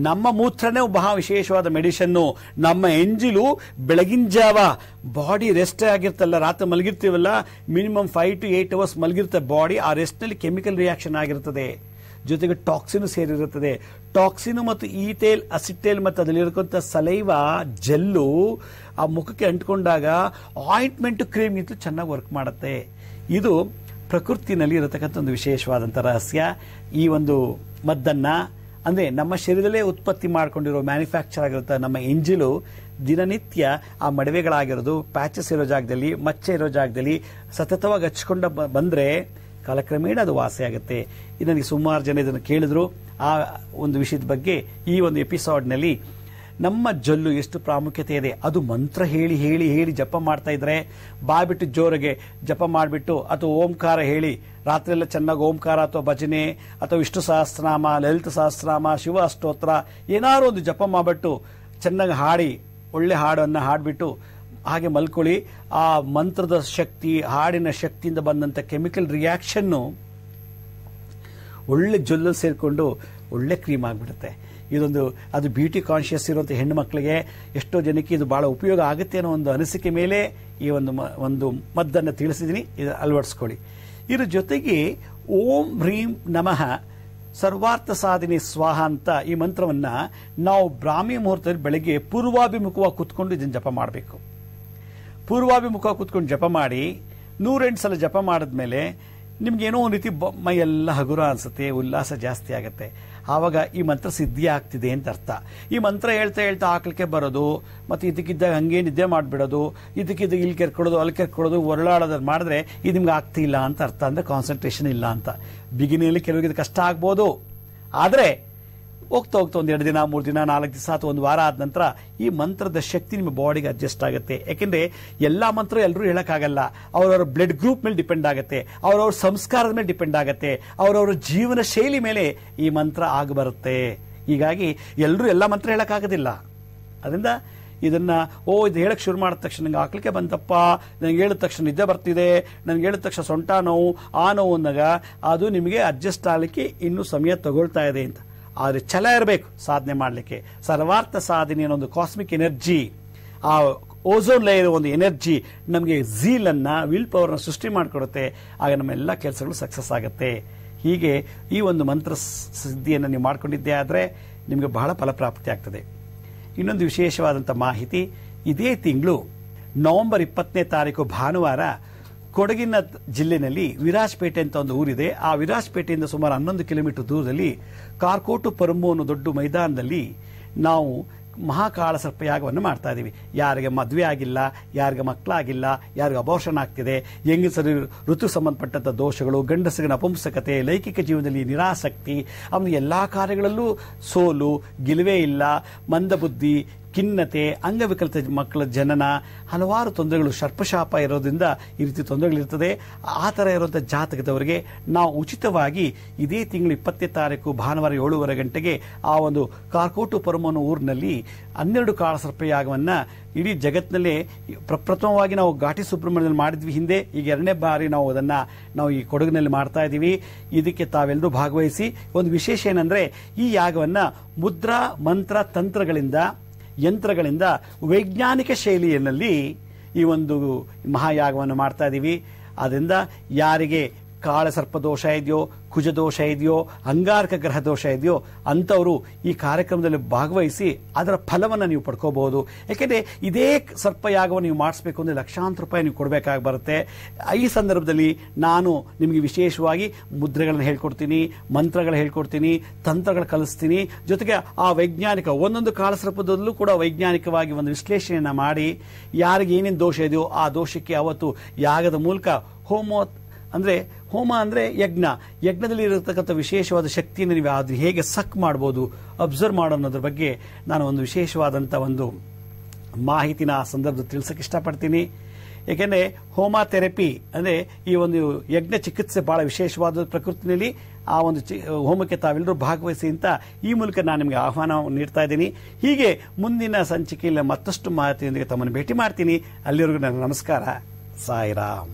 ನಮ್ಮ ಮೂತ್ರನೇ ಬಹಳ ವಿಶೇಷವಾದ ಮೆಡಿಸಿನ್. ನಮ್ಮ ಎಂಜಿಲು ಬೆಳಗಿನ ಜಾವ ಬಾಡಿ ರೆಸ್ಟ್ ಆಗಿರ್ತಲ್ಲ, ರಾತ್ರಿ ಮಲಗಿರ್ತೀವಲ್ಲ, ಮಿನಿಮಮ್ 5 to 8 hours ಮಲಗಿರುತ್ತೆ ಬಾಡಿ. ಆ ರೆಸ್ಟ್ ನಲ್ಲಿ ಕೆಮಿಕಲ್ ರಿಯಾಕ್ಷನ್ ಆಗಿರ್ತದೆ, ಜೊತೆಗೆ ಟಾಕ್ಸಿನ್ ಸೇರಿರುತ್ತದೆ. ಟಾಕ್ಸಿನ್ ಮತ್ತು ಈಥೇಲ್, ಅಸಿಟೇಲ್ ಮತ್ತು ಅದರಲ್ಲಿರತಕ್ಕಂಥ ಸಲೈವ ಜೆಲ್ಲು ಆ ಮುಖಕ್ಕೆ ಅಂಟ್ಕೊಂಡಾಗ ಆಯಿಂಟ್ಮೆಂಟ್ ಕ್ರೀಮ್ ಗಿಂತಲೂ ಚೆನ್ನಾಗಿ ವರ್ಕ್ ಮಾಡುತ್ತೆ. ಇದು ಪ್ರಕೃತಿನಲ್ಲಿ ಇರತಕ್ಕಂಥ ಒಂದು ವಿಶೇಷವಾದಂಥ ರಹಸ್ಯ. ಈ ಒಂದು ಮದ್ದನ್ನ ಅಂದ್ರೆ ನಮ್ಮ ಶರೀರದಲ್ಲೇ ಉತ್ಪತ್ತಿ ಮಾಡಿಕೊಂಡಿರೋ ಮ್ಯಾನುಫ್ಯಾಕ್ಚರ್ ಆಗಿರುತ್ತೆ ನಮ್ಮ ಎಂಜಿಲು ದಿನನಿತ್ಯ ಆ ಮಡವೆಗಳಾಗಿರೋದು, ಪ್ಯಾಚಸ್ ಇರೋ ಜಾಗದಲ್ಲಿ, ಮಚ್ಚೆ ಇರೋ ಜಾಗದಲ್ಲಿ ಸತತವಾಗಿ ಹಚ್ಕೊಂಡು ಬಂದ್ರೆ ಕಾಲಕ್ರಮೇಣ ಅದು ವಾಸಿ ಆಗುತ್ತೆ. ನನಗೆ ಸುಮಾರು ಜನ ಇದನ್ನು ಕೇಳಿದ್ರು. ಆ ಒಂದು ವಿಷಯದ ಬಗ್ಗೆ ಈ ಒಂದು ಎಪಿಸೋಡ್ನಲ್ಲಿ ನಮ್ಮ ಜೊಲ್ಲು ಎಷ್ಟು ಪ್ರಾಮುಖ್ಯತೆ ಇದೆ, ಅದು ಮಂತ್ರ ಹೇಳಿ ಹೇಳಿ ಹೇಳಿ ಜಪ ಮಾಡ್ತಾ ಇದ್ರೆ, ಬಾಯ್ಬಿಟ್ಟು ಜೋರಿಗೆ ಜಪ ಮಾಡಿಬಿಟ್ಟು ಅಥವಾ ಓಂಕಾರ ಹೇಳಿ ರಾತ್ರಿ ಎಲ್ಲ ಚೆನ್ನಾಗಿ ಓಂಕಾರ ಅಥವಾ ಭಜನೆ ಅಥವಾ ವಿಷ್ಣು ಸಹಸ್ರನಾಮ, ಲಲಿತ ಸಹಸ್ರನಾಮ, ಶಿವ ಅಷ್ಟೋತ್ರ ಏನಾದ್ರು ಒಂದು ಜಪ ಮಾಡಿಬಿಟ್ಟು ಚೆನ್ನಾಗಿ ಹಾಡಿ ಒಳ್ಳೆ ಹಾಡನ್ನು ಹಾಡ್ಬಿಟ್ಟು ಹಾಗೆ ಮಲ್ಕೊಳ್ಳಿ. ಆ ಮಂತ್ರದ ಶಕ್ತಿ, ಹಾಡಿನ ಶಕ್ತಿಯಿಂದ ಬಂದಂಥ ಕೆಮಿಕಲ್ ರಿಯಾಕ್ಷನ್ನು ಒಳ್ಳೆ ಜೊಲ್ಲಲ್ಲಿ ಸೇರಿಕೊಂಡು ಒಳ್ಳೆ ಕ್ರೀಮ್ ಆಗಿಬಿಡುತ್ತೆ. ಇದೊಂದು ಅದು ಬ್ಯೂಟಿ ಕಾನ್ಷಿಯಸ್ ಇರುವಂಥ ಹೆಣ್ಣು ಮಕ್ಕಳಿಗೆ ಎಷ್ಟೋ ಜನಕ್ಕೆ ಇದು ಬಹಳ ಉಪಯೋಗ ಆಗುತ್ತೆ ಅನ್ನೋ ಒಂದು ಅನಿಸಿಕೆ ಮೇಲೆ ಈ ಒಂದು ಮದ್ದನ್ನು ತಿಳಿಸಿದ್ದೀನಿ. ಇದು ಅಳವಡಿಸ್ಕೊಳ್ಳಿ. ಇದ್ರ ಜೊತೆಗೆ ಓಂ ಹ್ರೀಂ ನಮಃ ಸರ್ವಾರ್ಥ ಸಾಧಿನಿ ಸ್ವಾಹ ಅಂತ ಈ ಮಂತ್ರವನ್ನ ನಾವು ಬ್ರಾಹ್ಮಿ ಮುಹೂರ್ತದಲ್ಲಿ ಬೆಳಗ್ಗೆ ಪೂರ್ವಾಭಿಮುಖವಾಗಿ ಕೂತ್ಕೊಂಡು ಇದನ್ನು ಜಪ ಮಾಡಬೇಕು. ಪೂರ್ವಾಭಿಮುಖವಾಗಿ ಕೂತ್ಕೊಂಡು ಜಪ ಮಾಡಿ 108 ಸಲ ಜಪ ಮಾಡಿದ್ಮೇಲೆ ನಿಮ್ಗೇನೋ ಒಂದು ರೀತಿ ಮೈಯೆಲ್ಲ ಹಗುರ ಅನ್ಸುತ್ತೆ, ಉಲ್ಲಾಸ ಜಾಸ್ತಿ ಆಗುತ್ತೆ. ಆವಾಗ ಈ ಮಂತ್ರ ಸಿದ್ಧಿ ಆಗ್ತಿದೆ ಅಂತ ಅರ್ಥ. ಈ ಮಂತ್ರ ಹೇಳ್ತಾ ಹೇಳ್ತಾ ಆಕಳಿಕೆ ಬರೋದು, ಮತ್ತೆ ಇದಕ್ಕಿದ್ದಾಗ ಹಂಗೆ ನಿದ್ದೆ ಮಾಡಿಬಿಡೋದು, ಇದಕ್ಕಿದ್ದಾಗ ಇಲ್ಲಿ ಕೆರ್ಕೊಡೋದು ಅಲ್ಲಿ ಕೆರ್ಕೊಡೋದು ಹೊರಳಾಡೋದು ಮಾಡಿದ್ರೆ ಇದು ನಿಮ್ಗೆ ಆಗ್ತಿಲ್ಲ ಅಂತ ಅರ್ಥ. ಅಂದ್ರೆ ಕಾನ್ಸಂಟ್ರೇಷನ್ ಇಲ್ಲ ಅಂತ. ಬಿಗಿನಿಯಲ್ಲಿ ಕೆಲವರಿಗೆ ಇದು ಕಷ್ಟ ಆಗ್ಬೋದು. ಆದರೆ ಹೋಗ್ತಾ ಹೋಗ್ತಾ 1 2 ದಿನ 3 ದಿನ 4 ದಿವಸ ಅಥವಾ 1 ವಾರ ಆದ ನಂತರ ಈ ಮಂತ್ರದ ಶಕ್ತಿ ನಿಮ್ಮ ಬಾಡಿಗೆ ಅಡ್ಜಸ್ಟ್ ಆಗುತ್ತೆ. ಯಾಕೆಂದ್ರೆ ಎಲ್ಲಾ ಮಂತ್ರ ಎಲ್ಲರೂ ಹೇಳಕ್ಕಾಗಲ್ಲ. ಅವರವರ ಬ್ಲಡ್ ಗ್ರೂಪ್ ಮೇಲೆ ಡಿಪೆಂಡ್ ಆಗುತ್ತೆ, ಅವರವ್ರ ಸಂಸ್ಕಾರದ ಮೇಲೆ ಡಿಪೆಂಡ್ ಆಗುತ್ತೆ, ಅವರವರ ಜೀವನ ಶೈಲಿ ಮೇಲೆ ಈ ಮಂತ್ರ ಆಗಬರುತ್ತೆ. ಹೀಗಾಗಿ ಎಲ್ಲರೂ ಎಲ್ಲ ಮಂತ್ರ ಹೇಳಕ್ಕಾಗೋದಿಲ್ಲ. ಅದರಿಂದ ಇದನ್ನ ಇದು ಹೇಳಕ್ ಶುರು ಮಾಡಿದ ತಕ್ಷಣ ನಂಗೆ ಆಕಳಿಕೆ ಬಂತಪ್ಪ, ನನಗೆ ಹೇಳಿದ ತಕ್ಷಣ ನಿದ್ದೆ ಬರ್ತಿದೆ, ನನಗೆ ಹೇಳಿದ ತಕ್ಷಣ ಸೊಂಟ ನೋವು, ಆ ನೋವು ಅಂದಾಗ ಅದು ನಿಮಗೆ ಅಡ್ಜಸ್ಟ್ ಆಗಲಿಕ್ಕೆ ಇನ್ನೂ ಸಮಯ ತಗೊಳ್ತಾ ಇದೆ ಅಂತ. ಆದರೆ ಛಲ ಇರಬೇಕು ಸಾಧನೆ ಮಾಡಲಿಕ್ಕೆ. ಸರ್ವಾರ್ಥ ಸಾಧನೆ ಅನ್ನೋ ಒಂದು ಕಾಸ್ಮಿಕ್ ಎನರ್ಜಿ, ಆ ಓಝೋನ್ ಲೇಯರ್ ಒಂದು ಎನರ್ಜಿ ನಮಗೆ ಝೀಲ್ ಅನ್ನ, ವಿಲ್ ಪವರ್ ನ ಸೃಷ್ಟಿ ಮಾಡಿಕೊಡುತ್ತೆ. ಆಗ ನಮ್ಮ ಎಲ್ಲ ಕೆಲಸಗಳು ಸಕ್ಸಸ್ ಆಗುತ್ತೆ. ಹೀಗೆ ಈ ಒಂದು ಮಂತ್ರ ಸಿದ್ಧಿಯನ್ನು ನೀವು ಮಾಡ್ಕೊಂಡಿದ್ದೇ ಆದರೆ ನಿಮಗೆ ಬಹಳ ಫಲಪ್ರಾಪ್ತಿ ಆಗ್ತದೆ. ಇನ್ನೊಂದು ವಿಶೇಷವಾದಂಥ ಮಾಹಿತಿ, ಇದೇ ತಿಂಗಳು ನವೆಂಬರ್ 20ನೇ ತಾರೀಕು ಭಾನುವಾರ ಕೊಡಗಿನ ಜಿಲ್ಲೆನಲ್ಲಿ ವಿರಾಜಪೇಟೆ ಅಂತ ಒಂದು ಊರಿದೆ. ಆ ವಿರಾಜಪೇಟೆಯಿಂದ ಸುಮಾರು 11 ಕಿಲೋಮೀಟರ್ ದೂರದಲ್ಲಿ ಕಾರ್ಕೋಟು ಪರಮು ಅನ್ನೋ ದೊಡ್ಡ ಮೈದಾನದಲ್ಲಿ ನಾವು ಮಹಾಕಾಳ ಸರ್ಪಯಾಗವನ್ನು ಮಾಡ್ತಾ ಇದ್ದೀವಿ. ಯಾರಿಗೆ ಮದುವೆ ಆಗಿಲ್ಲ, ಯಾರಿಗೆ ಮಕ್ಕಳಾಗಿಲ್ಲ, ಯಾರಿಗೆ ಅಬೋರ್ಷನ್ ಆಗ್ತಿದೆ, ಹೆಂಗಸರು ಋತು ಸಂಬಂಧಪಟ್ಟಂಥ ದೋಷಗಳು, ಗಂಡಸರಿನ ಅಪಂಸಕತೆ, ಲೈಂಗಿಕ ಜೀವನದಲ್ಲಿ ನಿರಾಸಕ್ತಿ, ಅವನ ಎಲ್ಲಾ ಕಾರ್ಯಗಳಲ್ಲೂ ಸೋಲು, ಗೆಲುವೇ ಇಲ್ಲ, ಮಂದಬುದ್ಧಿ, ಖಿನ್ನತೆ, ಅಂಗವಿಕಲತೆ ಮಕ್ಕಳ ಜನನ, ಹಲವಾರು ತೊಂದರೆಗಳು, ಸರ್ಪಶಾಪ ಇರೋದ್ರಿಂದ ಈ ರೀತಿ ತೊಂದರೆಗಳಿರ್ತದೆ. ಆ ಥರ ಇರುವಂಥ ಜಾತಕದವರಿಗೆ ನಾವು ಉಚಿತವಾಗಿ ಇದೇ ತಿಂಗಳು 20ನೇ ತಾರೀಕು ಭಾನುವಾರ 7:30 ಗಂಟೆಗೆ ಆ ಒಂದು ಕಾರ್ಕೋಟು ಪರಮನ ಊರಿನಲ್ಲಿ 12 ಕಾಳ ಸರ್ಪಯಾಗವನ್ನು ಇಡೀ ಜಗತ್ತಿನಲ್ಲೇ ಪ್ರಪ್ರಥಮವಾಗಿ ನಾವು ಘಾಟಿ ಸುಬ್ರಹ್ಮಣ್ಯದಲ್ಲಿ ಮಾಡಿದ್ವಿ ಹಿಂದೆ. ಈಗ 2ನೇ ಬಾರಿ ನಾವು ಈ ಕೊಡಗಿನಲ್ಲಿ ಮಾಡ್ತಾ ಇದ್ದೀವಿ. ಇದಕ್ಕೆ ತಾವೆಲ್ಲರೂ ಭಾಗವಹಿಸಿ. ಒಂದು ವಿಶೇಷ ಏನಂದ್ರೆ ಈ ಯಾಗವನ್ನು ಮುದ್ರಾ, ಮಂತ್ರ, ತಂತ್ರಗಳಿಂದ, ಯಂತ್ರಗಳಿಂದ ವೈಜ್ಞಾನಿಕ ಶೈಲಿಯಲ್ಲಿ ಈ ಒಂದು ಮಹಾಯಾಗವನ್ನು ಮಾಡ್ತಾ ಇದ್ದೀವಿ. ಆದ್ದರಿಂದ ಯಾರಿಗೆ ಕಾಳ ಸರ್ಪ ದೋಷ ಇದೆಯೋ, ಕುಜ ದೋಷ ಇದೆಯೋ, ಅಂಗಾರಕ ಗ್ರಹ ದೋಷ ಇದೆಯೋ ಅಂಥವರು ಈ ಕಾರ್ಯಕ್ರಮದಲ್ಲಿ ಭಾಗವಹಿಸಿ ಅದರ ಫಲವನ್ನು ನೀವು ಪಡ್ಕೋಬಹುದು. ಯಾಕೆಂದರೆ ಇದೇ ಸರ್ಪಯಾಗವನ್ನು ನೀವು ಮಾಡಿಸ್ಬೇಕು ಅಂದರೆ ಲಕ್ಷಾಂತರ ರೂಪಾಯಿ ನೀವು ಕೊಡಬೇಕಾಗಿ ಬರುತ್ತೆ. ಈ ಸಂದರ್ಭದಲ್ಲಿ ನಾನು ನಿಮಗೆ ವಿಶೇಷವಾಗಿ ಮುದ್ರೆಗಳನ್ನು ಹೇಳ್ಕೊಡ್ತೀನಿ, ಮಂತ್ರಗಳು ಹೇಳ್ಕೊಡ್ತೀನಿ, ತಂತ್ರಗಳು ಕಲಿಸ್ತೀನಿ. ಜೊತೆಗೆ ಆ ವೈಜ್ಞಾನಿಕ ಒಂದೊಂದು ಕಾಳಸರ್ಪದಲ್ಲೂ ಕೂಡ ವೈಜ್ಞಾನಿಕವಾಗಿ ಒಂದು ವಿಶ್ಲೇಷಣೆಯನ್ನು ಮಾಡಿ ಯಾರಿಗೆ ಏನೇನು ದೋಷ ಇದೆಯೋ ಆ ದೋಷಕ್ಕೆ ಅವತ್ತು ಯಾಗದ ಮೂಲಕ ಹೋಮ ಅಂದ್ರೆ ಯಜ್ಞದಲ್ಲಿ ಇರತಕ್ಕಂಥ ವಿಶೇಷವಾದ ಶಕ್ತಿಯನ್ನು ನೀವು ಅದು ಹೇಗೆ ಸಕ್ ಮಾಡ್ಬೋದು, ಅಬ್ಸರ್ವ್ ಮಾಡೋ ಅನ್ನೋದ್ರ ಬಗ್ಗೆ ನಾನು ಒಂದು ವಿಶೇಷವಾದಂಥ ಒಂದು ಮಾಹಿತಿನ ಆ ಸಂದರ್ಭದಲ್ಲಿ ತಿಳಿಸಕ್ಕೆ ಇಷ್ಟಪಡ್ತೀನಿ. ಏಕೆಂದರೆ ಹೋಮ ಥೆರಪಿ ಅಂದರೆ ಈ ಒಂದು ಯಜ್ಞ ಚಿಕಿತ್ಸೆ ಬಹಳ ವಿಶೇಷವಾದ ಪ್ರಕೃತಿನಲ್ಲಿ. ಆ ಒಂದು ಹೋಮಕ್ಕೆ ತಾವೆಲ್ಲರೂ ಭಾಗವಹಿಸಿ ಅಂತ ಈ ಮೂಲಕ ನಾನು ನಿಮಗೆ ಆಹ್ವಾನ ನೀಡ್ತಾ ಇದ್ದೀನಿ. ಹೀಗೆ ಮುಂದಿನ ಸಂಚಿಕೆಯಲ್ಲಿ ಮತ್ತಷ್ಟು ಮಾಹಿತಿಯೊಂದಿಗೆ ತಮ್ಮನ್ನು ಭೇಟಿ ಮಾಡ್ತೀನಿ. ಅಲ್ಲಿವರೆಗೂ ನನ್ನ ನಮಸ್ಕಾರ. ಸಾಯಿರಾಮ್.